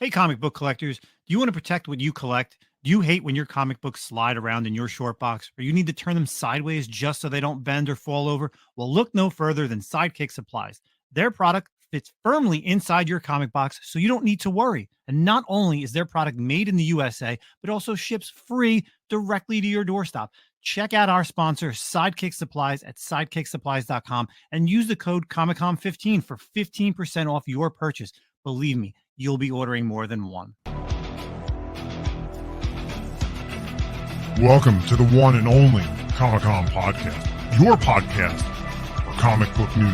Hey, comic book collectors, do you want to protect what you collect? Do you hate when your comic books slide around in your short box, or you need to turn them sideways just so they don't bend or fall over? Well, look no further than Sidekick Supplies. Their product fits firmly inside your comic box, so you don't need to worry. And not only is their product made in the USA, but also ships free directly to your doorstep. Check out our sponsor, Sidekick Supplies, at sidekicksupplies.com and use the code Comic-Con15 for 15% off your purchase. Believe me, you'll be ordering more than one. Welcome to the one and only Comic-Con Podcast, your podcast for comic book news,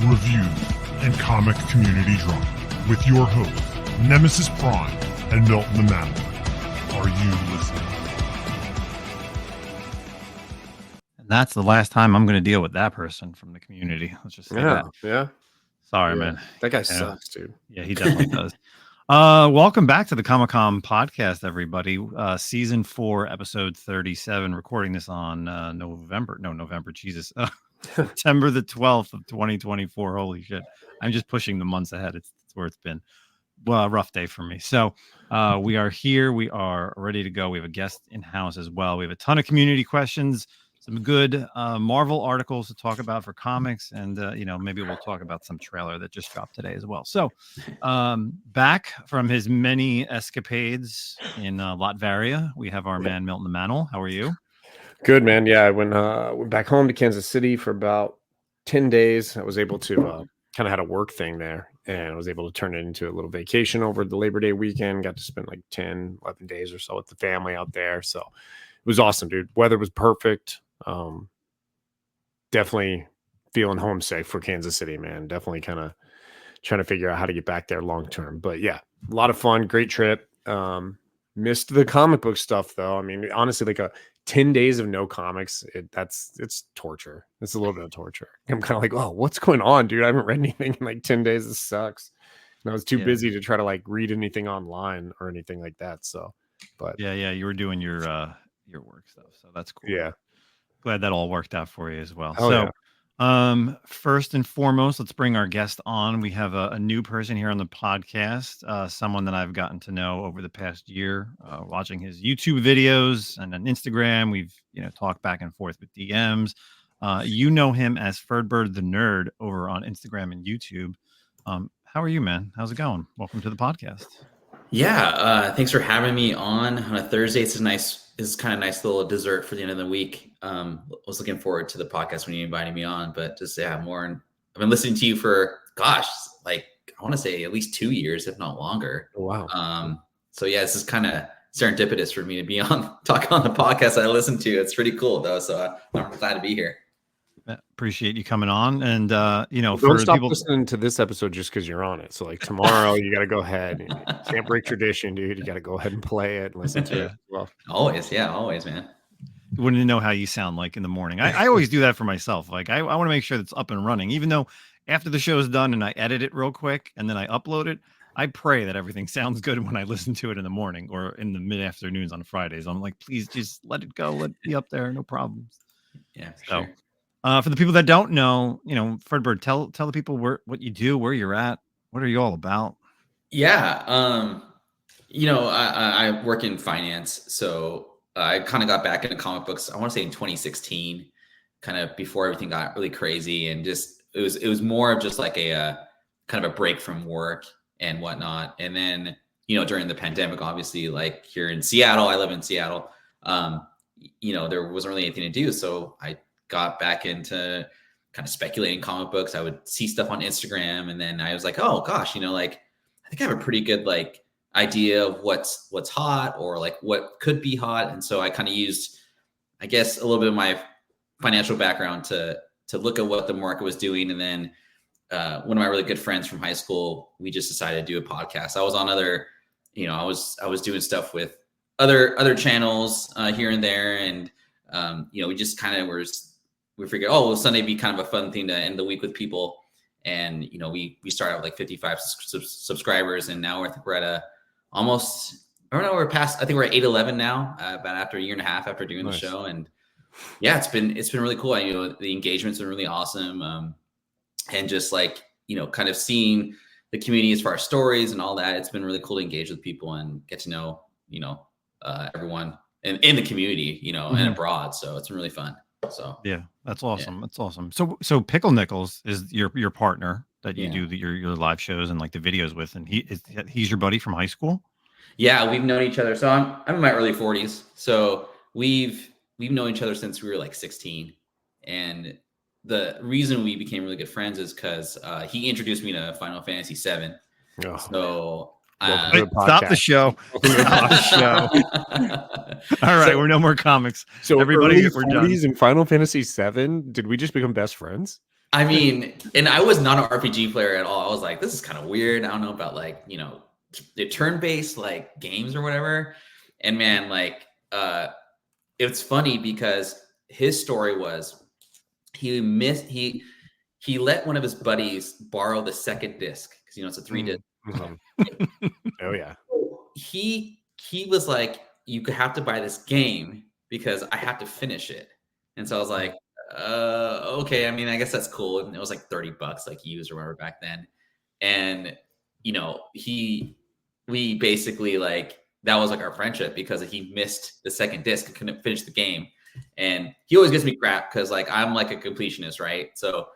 reviews, and comic community drama, with your hosts, Nemesis Prime and Milton the Manimal. Are you listening? And that's the last time I'm going to deal with that person from the community. Let's just say that. Yeah. Sorry, man. That guy sucks, dude. Yeah, he definitely does. Welcome back to the Comic-Con Podcast, everybody. Season 4, episode 37. Recording this on September the 12th of 2024. Holy shit. I'm just pushing the months ahead. It's where it's been. Well, a rough day for me. So we are here. We are ready to go. We have a guest in-house as well. We have a ton of community questions. Some good Marvel articles to talk about for comics, and maybe we'll talk about some trailer that just dropped today as well. So back from his many escapades in Latveria, we have our man Milton the Manimal. How are you? Good, man. Yeah, I went back home to Kansas City for about 10 days. I was able to kind of had a work thing there, and I was able to turn it into a little vacation over the Labor Day weekend. Got to spend like 10, 11 days or so with the family out there. So it was awesome, dude. Weather was perfect. Definitely feeling homesick for Kansas City, man. Definitely kind of trying to figure out how to get back there long term. But yeah, a lot of fun, great trip. Missed the comic book stuff though. I mean, honestly, like 10 days of no comics, it's torture. It's a little bit of torture. I'm kind of like, oh, what's going on, dude? I haven't read anything in like 10 days. This sucks. And I was too busy to try to like read anything online or anything like that. So, but yeah, you were doing your work stuff, so that's cool. Yeah. Glad that all worked out for you as well. Oh, so, first and foremost, let's bring our guest on. We have a new person here on the podcast, someone that I've gotten to know over the past year, watching his YouTube videos and on Instagram. We've talked back and forth with DMs. You know him as Ferdbirdthenerd over on Instagram and YouTube. How are you, man? How's it going? Welcome to the podcast. Yeah, thanks for having me on a Thursday. It's kind of nice little dessert for the end of the week. I was looking forward to the podcast when you invited me on, but just to have more. And I've been listening to you for, I want to say at least 2 years, if not longer. Oh, wow. So yeah, this is kind of serendipitous for me to be talk on the podcast that I listen to. It's pretty cool though. So I'm glad to be here. Appreciate you coming on, and don't stop listening to this episode just because you're on it. So like tomorrow, you got to go ahead. You can't break tradition, dude. You got to go ahead and play it and listen to it as well. Always, man. You wouldn't know how you sound like in the morning. I always do that for myself. Like I want to make sure that's up and running, even though after the show is done and I edit it real quick and then I upload it, I pray that everything sounds good when I listen to it in the morning or in the mid afternoons on Fridays. I'm like, please just let it go. Let it be up there. No problems. Yeah. Sure. For the people that don't know, Ferdbird, tell the people what you do, where you're at, what are you all about? Yeah. I work in finance, so I kind of got back into comic books. I want to say in 2016, kind of before everything got really crazy, and just it was more of just like a kind of a break from work and whatnot. And then during the pandemic, obviously, like here in Seattle, I live in Seattle. There wasn't really anything to do, so I got back into kind of speculating comic books. I would see stuff on Instagram, and then I was like, oh gosh, I think I have a pretty good idea of what's hot or like what could be hot. And so I kind of used, I guess, a little bit of my financial background to look at what the market was doing. And then one of my really good friends from high school, we just decided to do a podcast. I was on other, I was doing stuff with other channels here and there. And, we just kind of we figured, Sunday be kind of a fun thing to end the week with people. And, we started with like 55 subscribers, and now we're at we're past, I think we're at 811 now, about after a year and a half after doing the show. And yeah, it's been really cool. The engagement's been really awesome. And just kind of seeing the community as far as stories and all that. It's been really cool to engage with people and get to know, everyone in the community, and abroad. So it's been really fun. So Yeah, that's awesome. That's awesome. So Pickle Nichols is your partner that you do your live shows and like the videos with, and he's your buddy from high school. Yeah, we've known each other. So I'm in my early 40s. So we've known each other since we were like 16. And the reason we became really good friends is because he introduced me to Final Fantasy VII. Oh, so stop the show. Stop the show. All right, we're no more comics. So everybody, we're done. In Final Fantasy VII, did we just become best friends? I mean, and I was not an RPG player at all. I was like, this is kind of weird. I don't know about like, the turn-based like games or whatever. And man, like it's funny because his story was he let one of his buddies borrow the second disc because it's a 3-disc. Oh yeah. He was like, you have to buy this game because I have to finish it. And so I was like, okay, I mean, I guess that's cool. And it was like $30 like used or whatever back then. And we basically like, that was like our friendship because he missed the second disc and couldn't finish the game. And he always gives me crap because like, I'm like a completionist, right? So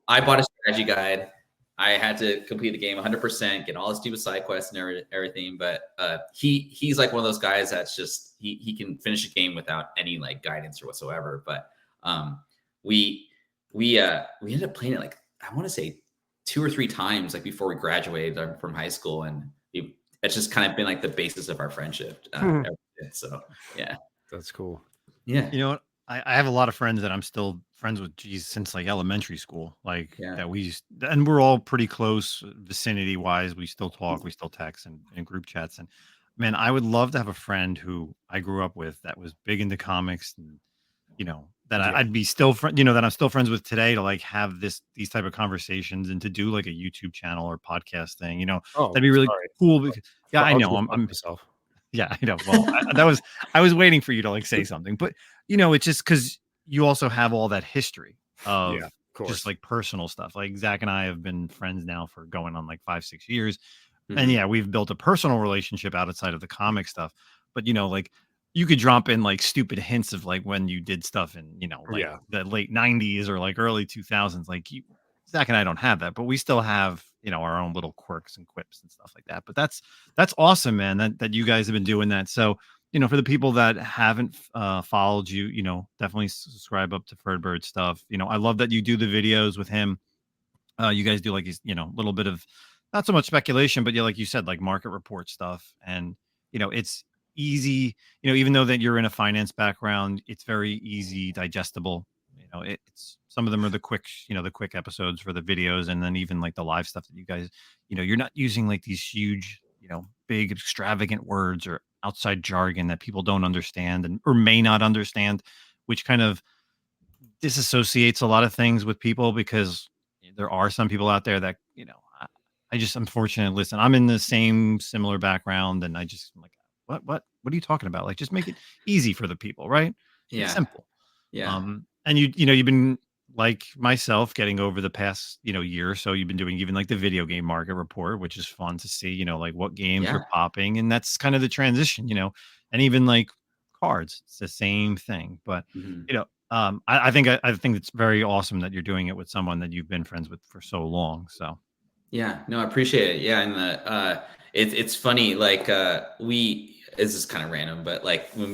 I bought a strategy guide. I had to complete the game 100%, get all the stupid side quests and everything. But he's like one of those guys that's just, he can finish a game without any like guidance or whatsoever. But we ended up playing it like, I want to say 2 or 3 times like before we graduated from high school. And it's just kind of been like the basis of our friendship. So yeah, that's cool. Yeah. You know what? I have a lot of friends that I'm still friends with since like elementary school. Like that and we're all pretty close vicinity wise. We still talk, we still text and in group chats. And man, I would love to have a friend who I grew up with that was big into comics and that I'd be still that I'm still friends with today to like have these type of conversations and to do like a YouTube channel or podcast thing, that'd be really cool. Because, I know I'm myself. Yeah, I know. Well, I was waiting for you to like say something, but it's just because you also have all that history of just like personal stuff. Like Zach and I have been friends now for going on like 5-6 years. And we've built a personal relationship outside of the comic stuff, but like you could drop in like stupid hints of like when you did stuff in, the late 90s or like early 2000s. Like Zach and I don't have that, but we still have, our own little quirks and quips and stuff like that. But that's awesome, man, that you guys have been doing that. So, for the people that haven't followed you, definitely subscribe up to Ferdbird stuff. I love that you do the videos with him. You guys do like, a little bit of not so much speculation, but like you said, like market report stuff. And, it's easy, even though that you're in a finance background, it's very easy, digestible. It's some of them are the quick episodes for the videos, and then even like the live stuff that you guys, you're not using like these huge, big extravagant words or outside jargon that people don't understand or may not understand, which kind of disassociates a lot of things with people because there are some people out there that, I just unfortunately listen. I'm in the similar background, and I'm like, what are you talking about? Like, just make it easy for the people, right? Yeah, it's simple. Yeah. And you've been like myself getting over the past, year or so, you've been doing even like the video game market report, which is fun to see, like what games are popping. And that's kind of the transition, and even like cards, it's the same thing. But, I think it's very awesome that you're doing it with someone that you've been friends with for so long. So. Yeah, no, I appreciate it. Yeah. And it's funny. Like this is kind of random, but like when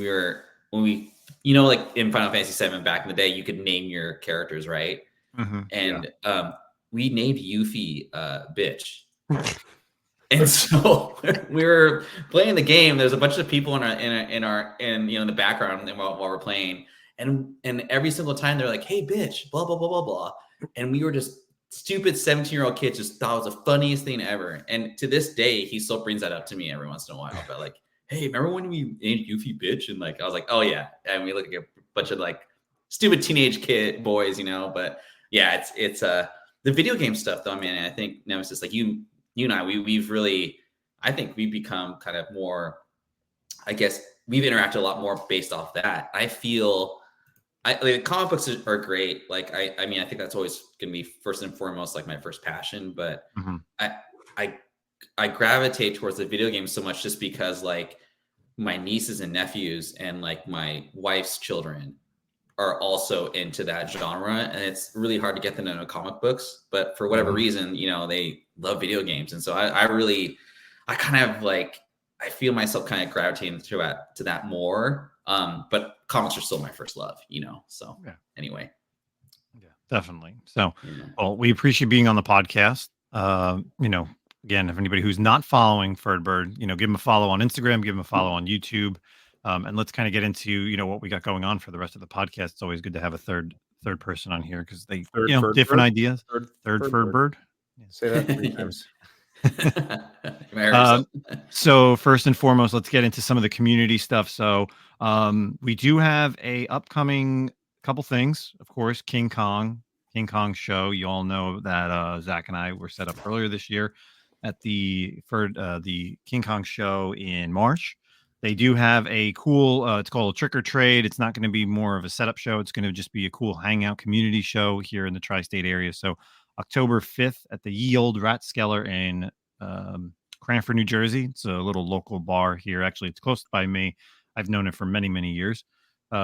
we like in Final Fantasy VII back in the day, you could name your characters, right? And we named Yuffie Bitch. And so we were playing the game. There's a bunch of people in the background while we're playing, and every single time they're like, "Hey, bitch," blah blah blah blah blah, and we were just stupid 17-year-old kids just thought it was the funniest thing ever. And to this day, he still brings that up to me every once in a while. But like, hey, remember when we named Yuffie Bitch? And like, I was like, oh yeah. And we look like a bunch of like stupid teenage kid boys, But yeah, it's the video game stuff though, man. I think Nemesis, like you and I, we've really, I think we've become kind of more, I guess we've interacted a lot more based off that. I feel like comic books are great. Like, I mean, I think that's always going to be first and foremost, like my first passion, but I gravitate towards the video games so much just because like my nieces and nephews and like my wife's children are also into that genre, and it's really hard to get them into comic books, but for whatever reason, you know, they love video games. And so I kind of like, I feel myself kind of gravitating to that more. But comics are still my first love, you know? So anyway. Yeah, definitely. So, well, we appreciate being on the podcast. You know, again, if anybody who's not following Ferdbird, you know, give him a follow on Instagram, give him a follow on YouTube. And let's kind of get into, you know, what we got going on for the rest of the podcast. It's always good to have a third person on here because they, you know, different ideas. Third Ferdbird. Say that 3 times. So first and foremost, let's get into some of the community stuff. So we do have a upcoming couple things, of course. King Kong show. You all know that Zach and I were set up earlier this year at the King Kong show in March. They do have a cool, it's called a Trick or Trade. It's not going to be more of a setup show. It's going to just be a cool hangout community show here in the tri-state area. So October 5th at the Ye Old Ratskeller in Cranford, New Jersey. It's a little local bar here. Actually, it's close by me. I've known it for many, many years.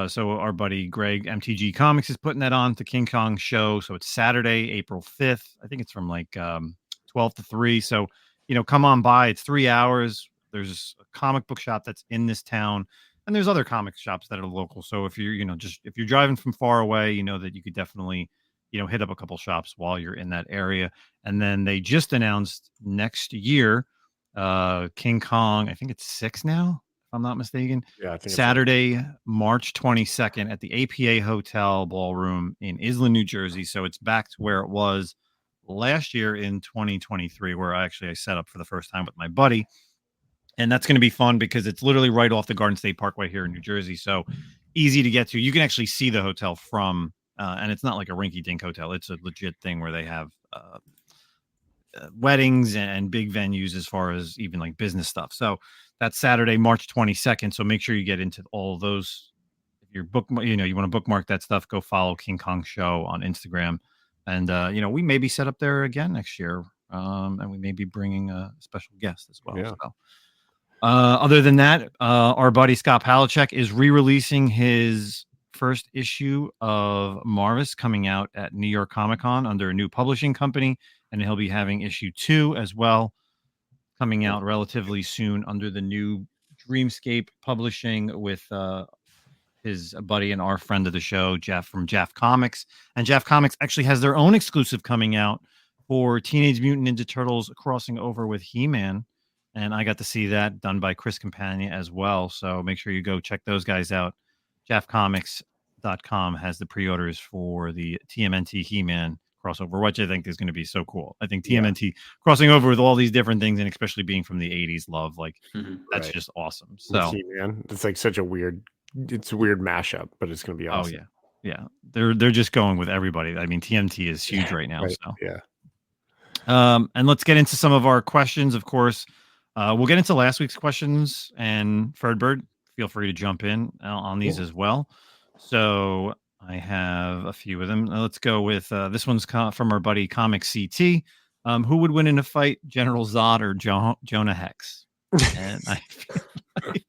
So our buddy Greg, MTG Comics, is putting that on, the King Kong show. So it's Saturday, April 5th. I think it's from like 12 to 3. So, you know, come on by. It's 3 hours. There's a comic book shop that's in this town, and there's other comic shops that are local. So if you're, you know, if you're driving from far away, you know that you could definitely, you know, hit up a couple shops while you're in that area. And then they just announced next year, King Kong, I think it's 6 now, if I'm not mistaken. Yeah, I think Saturday, March 22nd at the APA Hotel Ballroom in Island, New Jersey. So it's back to where it was last year in 2023, where I set up for the first time with my buddy. And that's going to be fun because it's literally right off the Garden State Parkway here in New Jersey. So easy to get to. You can actually see the hotel from, and it's not like a rinky-dink hotel. It's a legit thing where they have weddings and big venues as far as even like business stuff. So that's Saturday, March 22nd. So make sure you get into all of those. If you're you want to bookmark that stuff, go follow King Kong Show on Instagram. And, you know, we may be set up there again next year. And we may be bringing a special guest as well. Yeah. So. Other than that, our buddy Scott Palachuk is re-releasing his first issue of Marvis coming out at New York Comic Con under a new publishing company, and he'll be having issue 2 as well coming out relatively soon under the new Dreamscape Publishing with his buddy and our friend of the show, Jeff from Jeff Comics. And Jeff Comics actually has their own exclusive coming out for Teenage Mutant Ninja Turtles crossing over with He-Man. And I got to see that done by Chris Campagna as well. So make sure you go check those guys out. JeffComics.com has the pre-orders for the TMNT He-Man crossover, which I think is going to be so cool. I think TMNT crossing over with all these different things, and especially being from the 80s love, like that's just awesome. So He-Man, it's like such a weird mashup, but it's going to be awesome. Oh yeah. They're just going with everybody. I mean, TMT is huge right now. Right. So yeah. And let's get into some of our questions, of course. We'll get into last week's questions, and Ferdbird, feel free to jump in on these as well. So I have a few of them. Let's go with this one's from our buddy Comic CT. Who would win in a fight, General Zod or Jonah Hex? And I feel like...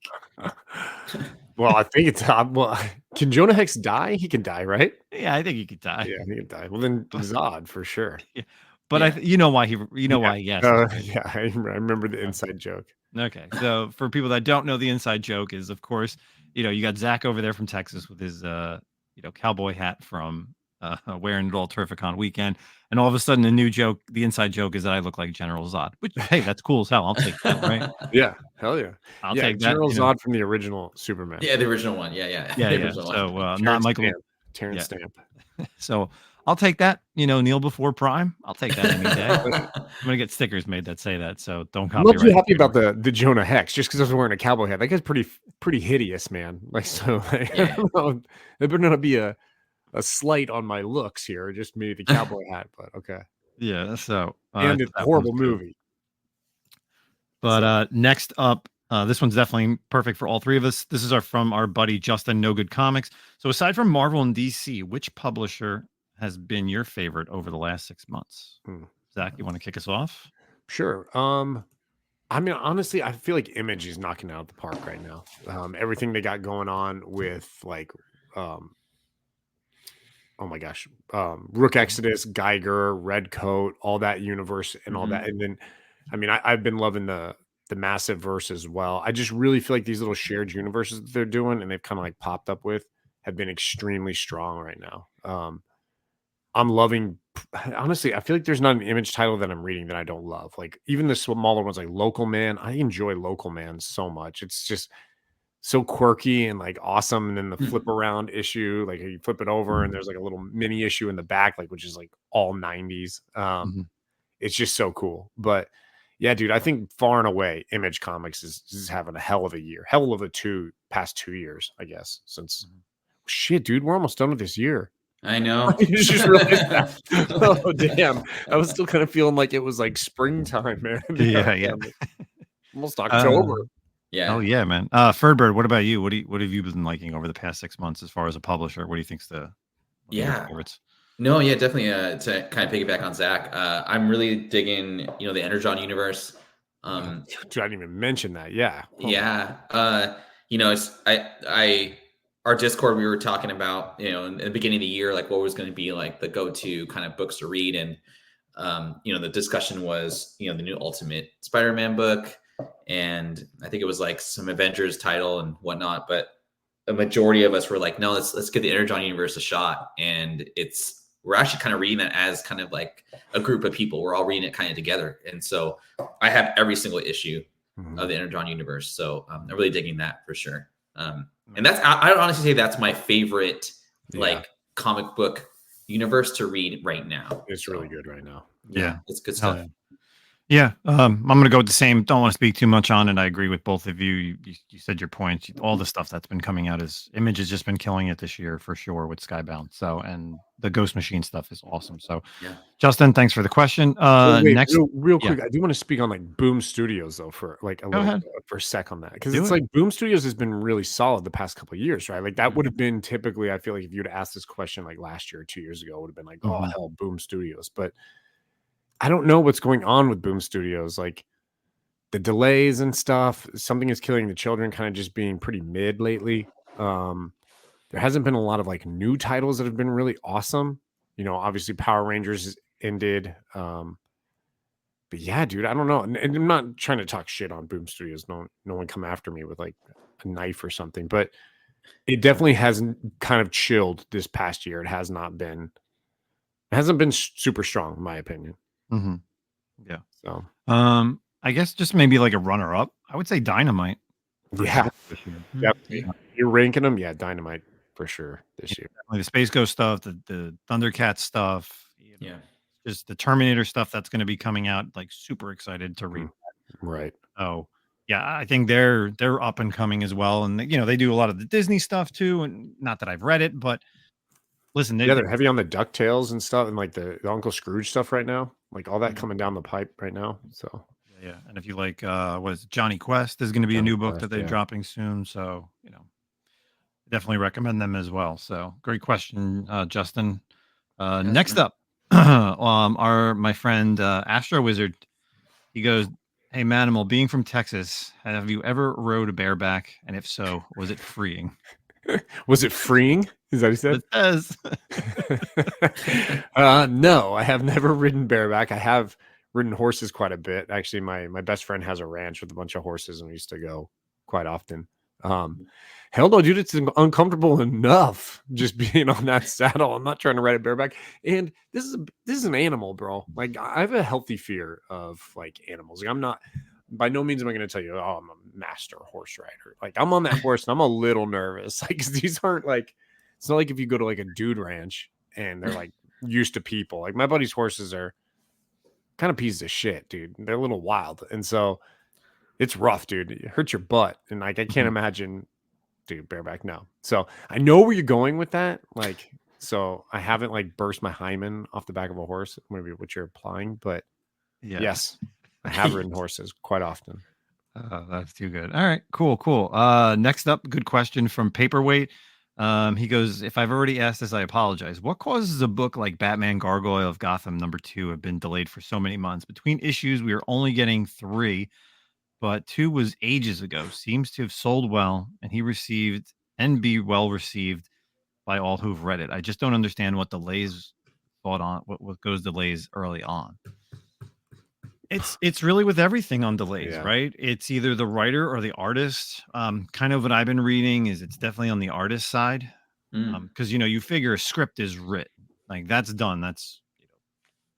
Well, I think it's can Jonah Hex die? He can die, right? Yeah, I think he could die. Yeah, he can die. Well, then Zod for sure. Yeah. But you know why why? Yes. Yeah, I remember the inside joke. Okay, so for people that don't know, the inside joke is, of course, you got Zach over there from Texas with his cowboy hat from wearing it all Terrificon weekend, and all of a sudden the inside joke is that I look like General Zod. Which, hey, that's cool as hell. I'll take that, right? Yeah, hell yeah. I'll take that. General Zod from the original Superman. Yeah, the original one. Yeah. So not Michael Terrence Stamp. So I'll take that, Neil before Prime. I'll take that any day. I'm gonna get stickers made that say that, so don't copyright. I'm not too happy about the Jonah Hex just because I was wearing a cowboy hat. That guy's pretty hideous, man. Like, so I don't know. There better not be a slight on my looks here, just maybe the cowboy hat, but okay. Yeah, so and it's a horrible movie. But next up, this one's definitely perfect for all three of us. This is from our buddy Justin No Good Comics. So aside from Marvel and DC, which publisher has been your favorite over the last 6 months? Zach, you want to kick us off? Sure. I mean, honestly, I feel like Image is knocking it out of the park right now. Everything they got going on with like, oh my gosh, Rook Exodus, Geiger, Red Coat, all that universe and all that. And then, I mean, I've been loving the Massive Verse as well. I just really feel like these little shared universes that they're doing and they've kind of like popped up with have been extremely strong right now. I'm loving, honestly, I feel like there's not an Image title that I'm reading that I don't love. Like even the smaller ones like Local Man, I enjoy Local Man so much. It's just so quirky and like awesome. And then the flip around issue, like you flip it over and there's like a little mini issue in the back, like which is like all 90s. It's just so cool. But yeah, dude, I think far and away Image Comics is having a hell of a year, hell of a past 2 years, I guess. Since shit, dude, we're almost done with this year. I know. You just realized that. Oh damn! I was still kind of feeling like it was like springtime, man. Yeah. Almost October. Yeah. Oh yeah, man. Ferdbird, what about you? What have you been liking over the past 6 months as far as a publisher? What do you think's one of your favorites? No, yeah, definitely. To kind of piggyback on Zach, I'm really digging, the Energon universe. Dude, I didn't even mention that. Yeah. It's our Discord, we were talking about, in the beginning of the year, like what was going to be like the go-to kind of books to read. And, the discussion was, the new Ultimate Spider-Man book. And I think it was like some Avengers title and whatnot. But a majority of us were like, no, let's give the Energon universe a shot. And we're actually kind of reading that as kind of like a group of people. We're all reading it kind of together. And so I have every single issue of the Energon universe. So I'm really digging that for sure. And I would honestly say that's my favorite like comic book universe to read right now. It's really good right now. Yeah. It's good stuff. Yeah. I'm going to go with the same. Don't want to speak too much on it. I agree with both of you. You said your points. All the stuff that's been coming out Image has just been killing it this year for sure with Skybound. So, and the Ghost Machine stuff is awesome. So, Justin, thanks for the question. Next, real quick, I do want to speak on like Boom Studios though for like for a sec on that because it's like Boom Studios has been really solid the past couple of years, right? Like that would have been typically, I feel like if you'd asked this question like last year or 2 years ago, it would have been like, oh hell, Boom Studios, but I don't know what's going on with Boom Studios. Like the delays and stuff, Something Is Killing the Children kind of just being pretty mid lately. There hasn't been a lot of like new titles that have been really awesome. Obviously Power Rangers ended. But yeah, dude, I don't know. And I'm not trying to talk shit on Boom Studios. No one come after me with like a knife or something, but it definitely hasn't kind of chilled this past year. It hasn't been super strong in my opinion. Yeah. So, I guess just maybe like a runner up. I would say Dynamite. Yeah. Definitely. You're ranking them. Yeah. Dynamite for sure this year. Like the Space Ghost stuff, the Thundercat stuff. Just the Terminator stuff that's going to be coming out. Like super excited to read. Right. Oh yeah. I think they're up and coming as well. And they do a lot of the Disney stuff too. And not that I've read it, but listen, they're heavy on the DuckTales and stuff and like the Uncle Scrooge stuff right now. Like all that coming down the pipe right now. So yeah. And if you like Johnny Quest, there's going to be a new book that they're dropping soon. So, definitely recommend them as well. So great question, Justin. Next up, my friend Astro Wizard. He goes, "Hey Manimal, being from Texas, have you ever rode a bareback? And if so, was it freeing?" Was it freeing? Is that what he said? No, I have never ridden bareback. I have ridden horses quite a bit. Actually, my best friend has a ranch with a bunch of horses, and we used to go quite often. Hell no, dude, it's uncomfortable enough just being on that saddle. I'm not trying to ride a bareback. And this is an animal, bro. Like I have a healthy fear of like animals. Like I'm not. By no means am I going to tell you, oh, I'm a master horse rider. Like I'm on that horse and I'm a little nervous. Like these aren't like, it's not like if you go to like a dude ranch and they're like used to people. Like my buddy's horses are kind of pieces of shit, dude. They're a little wild. And so it's rough, dude. It hurts your butt. And like, I can't imagine, dude, bareback. No. So I know where you're going with that. Like, so I haven't like burst my hymen off the back of a horse, maybe what you're applying, but yes. I have ridden horses quite often. That's too good. All right, cool. Next up, good question from Paperweight. He goes, if I've already asked this, I apologize. What causes a book like Batman Gargoyle of Gotham #2 have been delayed for so many months? Between issues, we are only getting 3, but 2 was ages ago. Seems to have sold well, and he received and be well received by all who've read it. I just don't understand what delays thought on what goes delays early on. It's really with everything on delays, Yeah. right? It's either the writer or the artist. Kind of what I've been reading is it's definitely on the artist side. Mm. Because you figure a script is written, like that's done, that's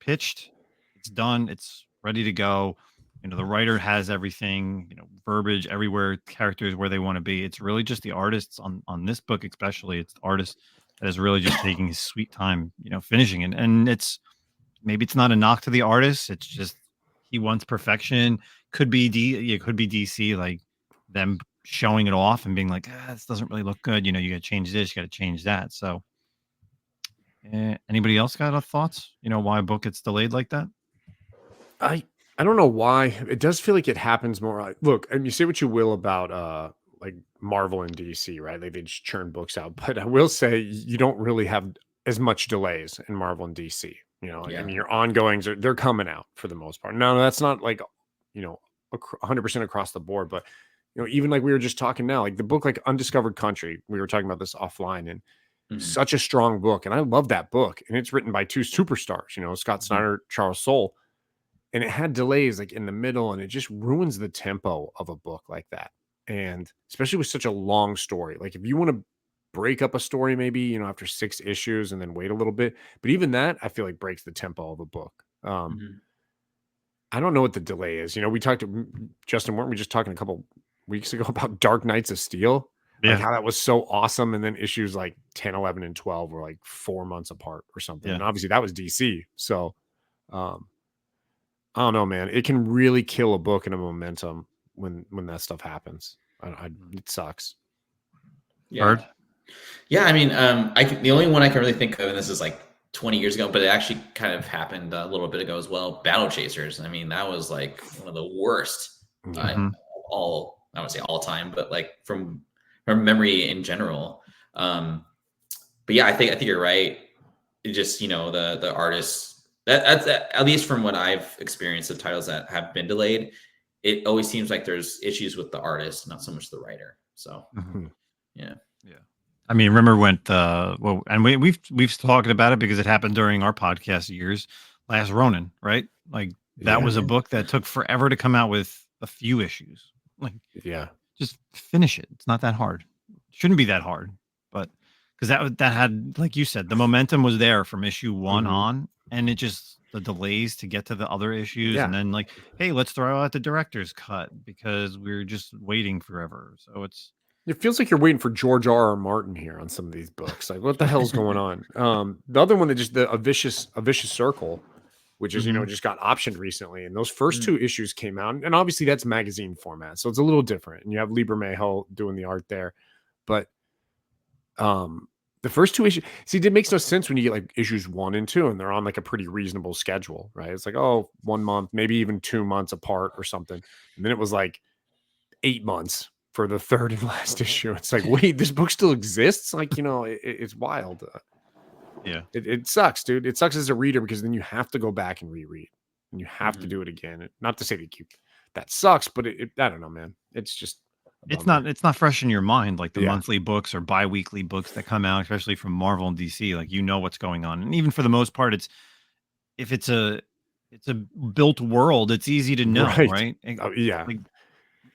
pitched, it's done, it's ready to go. The writer has everything, verbiage everywhere, characters where they want to be. It's really just the artists on this book, especially. It's the artist that is really just taking his sweet time, finishing it. And maybe it's not a knock to the artist. It's just he wants perfection. Could be it could be DC, like them showing it off and being like, this doesn't really look good. You got to change this, you got to change that. So, anybody else got thoughts? Why a book gets delayed like that? I don't know why. It does feel like it happens more. Like, look, and you say what you will about like Marvel and DC, right? Like they just churn books out, but I will say you don't really have as much delays in Marvel and DC. I mean, your ongoings they're coming out for the most part. No, that's not like 100% across the board, but even like we were just talking now, like the book like Undiscovered Country, we were talking about this offline, and such a strong book, and I love that book, and it's written by 2 superstars, Scott Snyder, Charles Soule, and it had delays like in the middle, and it just ruins the tempo of a book like that, and especially with such a long story. Like if you want to break up a story, maybe after 6 issues and then wait a little bit, but even that I feel like breaks the tempo of a book. I don't know what the delay is. We talked to Justin, weren't we just talking a couple weeks ago about Dark Knights of Steel? Like how that was so awesome. And then issues like 10, 11, and 12 were like 4 months apart or something. And obviously that was DC. So I don't know, man. It can really kill a book and a momentum when that stuff happens. It sucks. Bird? Yeah, I mean, the only one I can really think of, and this is like 20 years ago, but it actually kind of happened a little bit ago as well. Battle Chasers. I mean, that was like one of the worst all, I would say all time, but like from memory in general. But yeah, I think you're right. It just, the artists that's at least from what I've experienced of titles that have been delayed, it always seems like there's issues with the artist, not so much the writer. So yeah. I mean, remember when and we've talked about it because it happened during our podcast years. Last Ronin, right? Like that was a book that took forever to come out with a few issues. Like, just finish it. It's not that hard. It shouldn't be that hard, but because that had, like you said, the momentum was there from issue 1 on, and it just the delays to get to the other issues, and then like, hey, let's throw out the director's cut because we're just waiting forever. So it feels like you're waiting for George R.R. Martin here on some of these books. Like, what the hell's going on? The other one that just a vicious circle, which is just got optioned recently, and those first 2 issues came out, and obviously that's magazine format, so it's a little different. And you have Lieber Mayho doing the art there, but the first 2 issues, see, it makes no sense when you get like issues 1 and 2, and they're on like a pretty reasonable schedule, right? It's like 1 month, maybe even 2 months apart or something, and then it was like 8 months for the 3rd and last issue. It's like, wait, this book still exists? Like, it's wild. It sucks, dude. It sucks as a reader because then you have to go back and reread, and you have to do it again. Not to say that sucks, but I don't know, man. It's just it's not fresh in your mind like the monthly books or bi-weekly books that come out, especially from Marvel and DC. Like what's going on, and even for the most part, if it's a built world, it's easy to know, right? Like,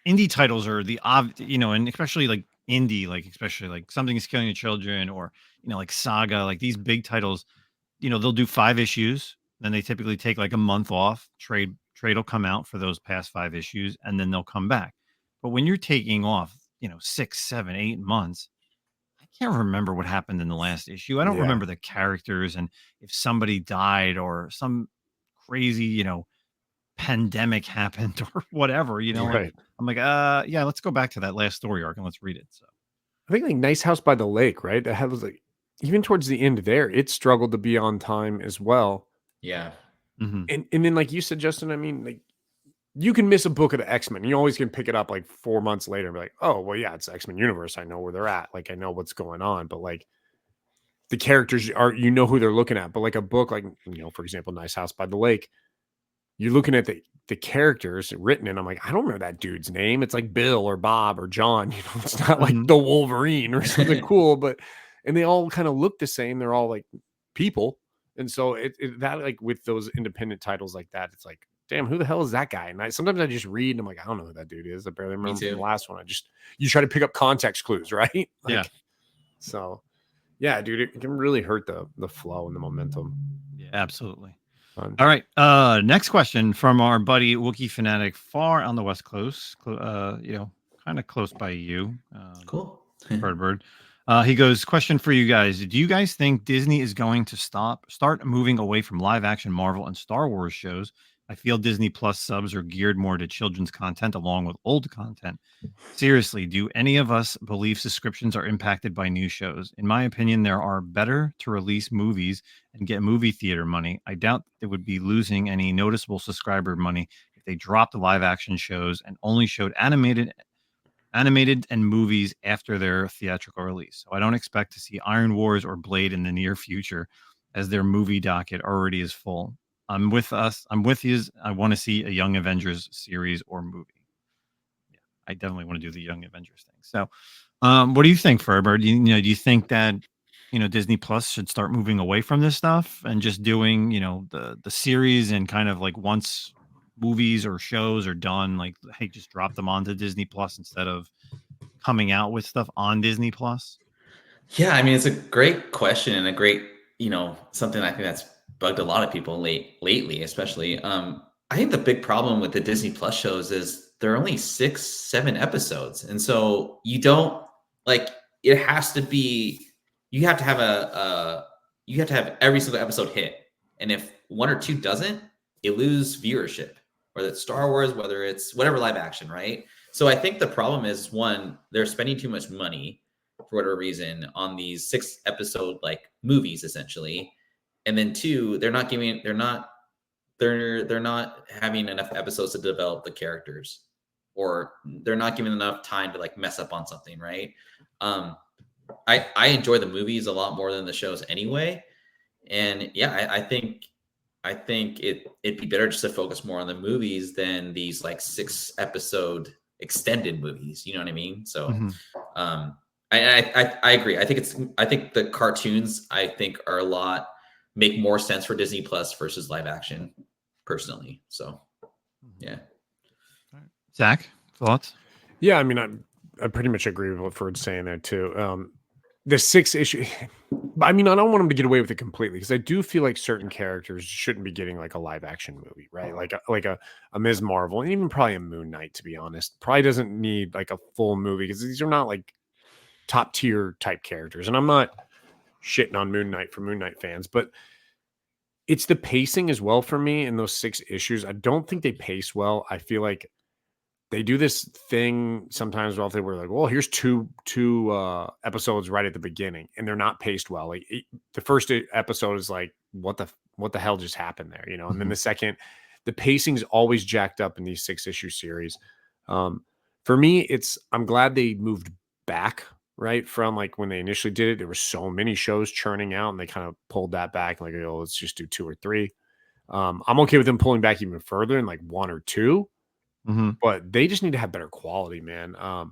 indie titles are and especially like indie, like especially like Something Is Killing the Children, or like Saga, like these big titles, they'll do 5 issues, then they typically take like a month off. Trade will come out for those past 5 issues, and then they'll come back. But when you're taking off 6, 7, 8 months, I can't remember what happened in the last issue. I don't remember the characters, and if somebody died or some crazy pandemic happened or whatever, right. I'm like, let's go back to that last story arc and let's read it. So I think like Nice House by the Lake, right? That was like, even towards the end there, it struggled to be on time as well. Yeah. And then like you said, Justin, I mean, like you can miss a book of the X-Men. You always can pick it up like 4 months later and be like, oh, well, yeah, it's X-Men universe. I know where they're at. Like, I know what's going on. But like the characters are, who they're looking at. But like a book, like, for example, Nice House by the Lake, you're looking at the characters written, and I'm like, I don't know that dude's name. It's like Bill or Bob or John. It's not like the Wolverine or something cool, and they all kind of look the same. They're all like people. And so that like with those independent titles like that, it's like, damn, who the hell is that guy? And sometimes I just read and I'm like, I don't know who that dude is. I barely remember from the last one. You try to pick up context clues, right? Like, yeah. So yeah, dude, it can really hurt the flow and the momentum. Yeah, absolutely. Fun. All right. Next question from our buddy Wookiee Fanatic, far on the West Coast, kind of close by you. Cool. Ferdbird. He goes, question for you guys. Do you guys think Disney is going to start moving away from live action Marvel and Star Wars shows? I feel Disney Plus subs are geared more to children's content along with old content. Seriously, do any of us believe subscriptions are impacted by new shows? In my opinion, there are better to release movies and get movie theater money. I doubt they would be losing any noticeable subscriber money if they dropped the live action shows and only showed animated and movies after their theatrical release. So I don't expect to see Iron Wars or Blade in the near future, as their movie docket already is full. I'm with you. I want to see a Young Avengers series or movie. Yeah, I definitely want to do the Young Avengers thing. So, what do you think, Ferdbird? Do you think that Disney Plus should start moving away from this stuff and just doing the series, and kind of like once movies or shows are done, like, hey, just drop them onto Disney Plus instead of coming out with stuff on Disney Plus? Yeah, I mean, it's a great question and a great, something I think that's bugged a lot of people lately, especially. I think the big problem with the Disney Plus shows is they're only 6-7 episodes. And so you don't it has to be, you have to have every single episode hit. And if one or two doesn't, it lose viewership, whether it's Star Wars, whether it's whatever live action, right? So I think the problem is, one, they're spending too much money for whatever reason on these 6-episode movies essentially. And then two, they're not having enough episodes to develop the characters, or they're not giving enough time to mess up on something, right? I enjoy the movies a lot more than the shows anyway. And yeah, I think it'd be better just to focus more on the movies than these 6-episode extended movies. You know what I mean? So I agree. I think the cartoons make more sense for Disney Plus versus live action, personally. So yeah. Zach, thoughts? Yeah, I mean, I pretty much agree with what Ferd's saying there too. The 6 issue, I mean, I don't want them to get away with it completely, because I do feel like certain characters shouldn't be getting a live action movie, right? Like a Ms. Marvel, and even probably a Moon Knight, to be honest. Probably doesn't need a full movie, because these are not top tier type characters. And I'm not shitting on Moon Knight for Moon Knight fans, but it's the pacing as well for me in those 6 issues. I don't think they pace well. I feel like they do this thing sometimes where they were like, well, here's two episodes right at the beginning, and they're not paced well. The first episode is what the hell just happened there, And then the second, the pacing's always jacked up in these 6-issue series. For me, I'm glad they moved back, right? From when they initially did it, there were so many shows churning out, and they kind of pulled that back. Let's just do 2 or 3. I'm okay with them pulling back even further in 1 or 2. But they just need to have better quality, man. And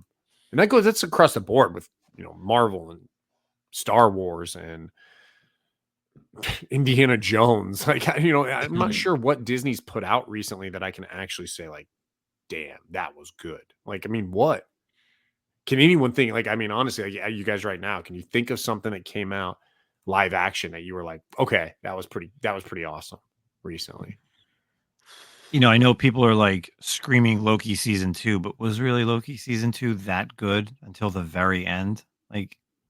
that's across the board with Marvel and Star Wars and Indiana Jones. I'm not sure what Disney's put out recently that I can actually say damn, that was good. What can anyone think? Honestly, you guys right now, can you think of something that came out live action that you were okay, that was pretty awesome recently? I know people are screaming Loki season 2, but was really Loki season 2 that good until the very end?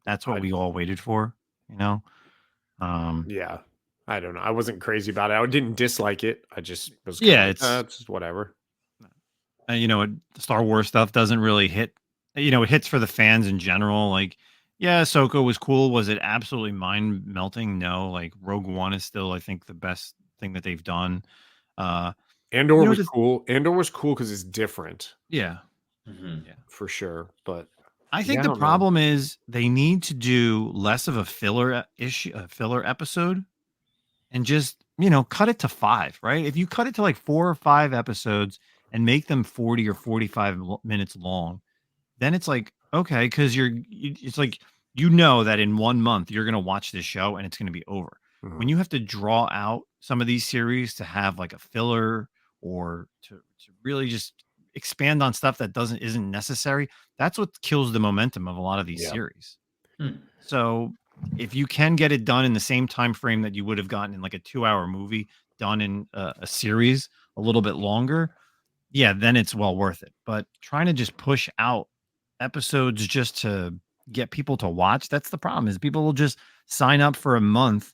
That's what we all waited for, Yeah, I don't know. I wasn't crazy about it. I didn't dislike it. I just was it's just whatever. The Star Wars stuff doesn't really hit. It hits for the fans in general. Yeah, Ahsoka was cool. Was it absolutely mind melting? No. Rogue One is still, I think, the best thing that they've done. Andor You know, was cool. Andor was cool because it's different. yeah. Mhm. For sure. But I yeah, think I the don't know. problem is they need to do less of a filler issue, a filler episode, and just, cut it to 5, right? If you cut it to like 4 or 5 episodes and make them 40 or 45 minutes long, then it's like, okay, because it's like, that in 1 month you're going to watch this show and it's going to be over. When Mhm. you have to draw out some of these series to have like a filler or to really just expand on stuff that isn't necessary, that's what kills the momentum of a lot of these Yeah. series. Hmm. So if you can get it done in the same time frame that you would have gotten in like a 2-hour movie done in a series a little bit longer, yeah, then it's well worth it. But trying to just push out episodes just to get people to watch, that's the problem. Is people will just sign up for a month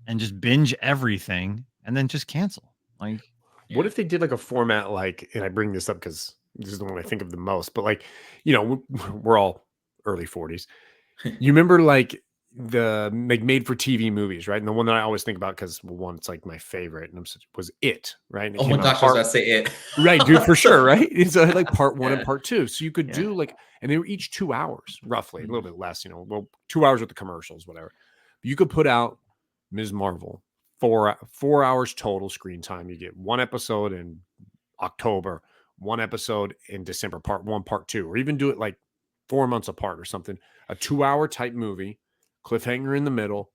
and just binge everything and then just cancel. Like, What Yeah. if they did like a format like, and I bring this up because this is the one I think of the most, but like, we're all early 40s. You remember like the made for TV movies, right? And the one that I always think about because one, it's like my favorite, and was It, right? And it Oh my came out gosh, I was about to say it. right, dude, for sure, right? It's like part one and Yeah. part two, so you could Yeah. do like, and they were each 2 hours, roughly, a little Mhm. bit less, well, 2 hours with the commercials, whatever. You could put out Ms. Marvel, 4 hours total screen time. You get one episode in October, one episode in December, part one, part two, or even do it like 4 months apart or something. A 2 hour type movie, cliffhanger in the middle,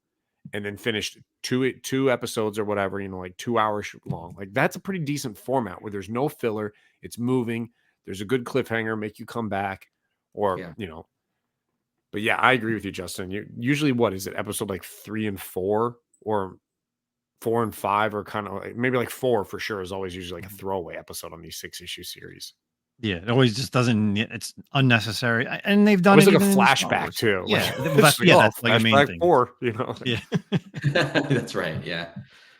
and then finished two episodes or whatever, like 2 hours long. Like that's a pretty decent format where there's no filler, it's moving, there's a good cliffhanger, make you come back, or Yeah. But yeah, I agree with you, Justin. Usually, what is it? Episode like 3 and 4, or 4 and 5, or kind of like, maybe like 4 for sure is always usually like a throwaway episode on these 6-issue series. yeah, it always just doesn't. It's unnecessary, and they've done Always it like a even in Star flashback Wars. too. Yeah, Like, well, it's that's like a main flashback thing. 4. Yeah. That's right. Yeah.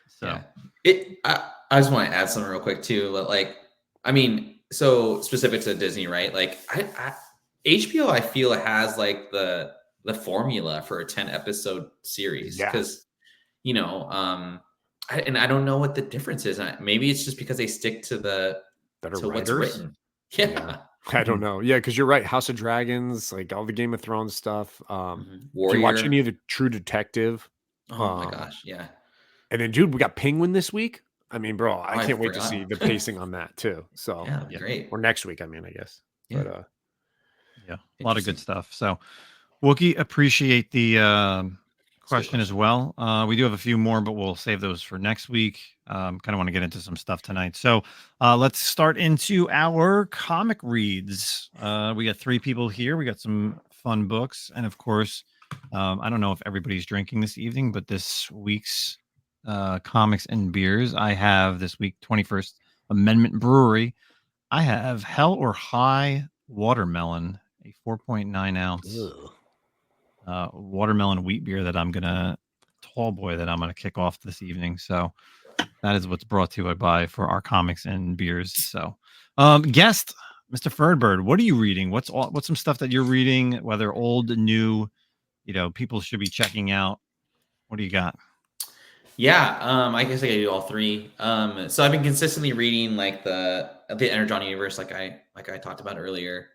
So Yeah. I just want to add something real quick too. Like, I mean, so specific to Disney, right? Like HBO, I feel has like the formula for a 10 episode series. Yeah. Cause I don't know what the difference is. Maybe it's just because they stick to Better what's writers. written. Yeah. I don't know. Yeah, because you're right. House of Dragons, like all the Game of Thrones stuff. Mhm. If you watch Warrior. any of the True Detective, Oh my gosh. Yeah. and then dude, we got Penguin this week. I mean, bro, I I can't wait to forgot. see the pacing on that too. So, Yeah. That'd be great. or next week, I mean, I guess. Yeah. But yeah, a lot of good Interesting. stuff. So, Wookie, appreciate the question as well. We do have a few more, but we'll save those for next week. Kind of want to get into some stuff tonight. So let's start into our comic reads. We got 3 people here. We got some fun books. And of course, I don't know if everybody's drinking this evening, but this week's comics and beers, I have this week, 21st Amendment Brewery. I have Hell or High Watermelon, a 4.9 ounce watermelon wheat beer that I'm gonna kick off this evening. So that is what's brought to you by for our comics and beers. So guest Mr. Ferdbird, what are you reading? What's some stuff that you're reading, whether old, new, people should be checking out? What do you got? Yeah, I guess I gotta do all 3. So I've been consistently reading like the Energon universe, like I talked about earlier.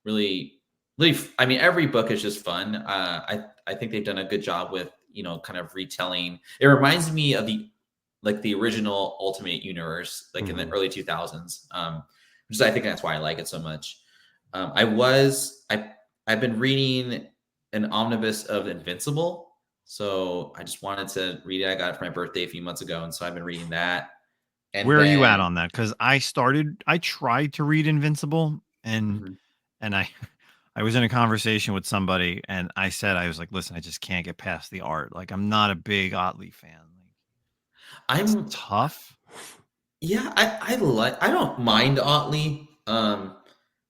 Really, I mean, every book is just fun. I think they've done a good job with kind of retelling. It reminds me of the original Ultimate Universe, like in the early 2000s. Which is, I think that's why I like it so much. I've been reading an omnibus of Invincible. So I just wanted to read it. I got it for my birthday a few months ago, and so I've been reading that. And where are you at on that? Because I tried to read Invincible, and I was in a conversation with somebody, and I said, I was like, listen, I just can't get past the art. Like, I'm not a big Otley fan. I'm tough. Yeah, I don't mind Otley. I'm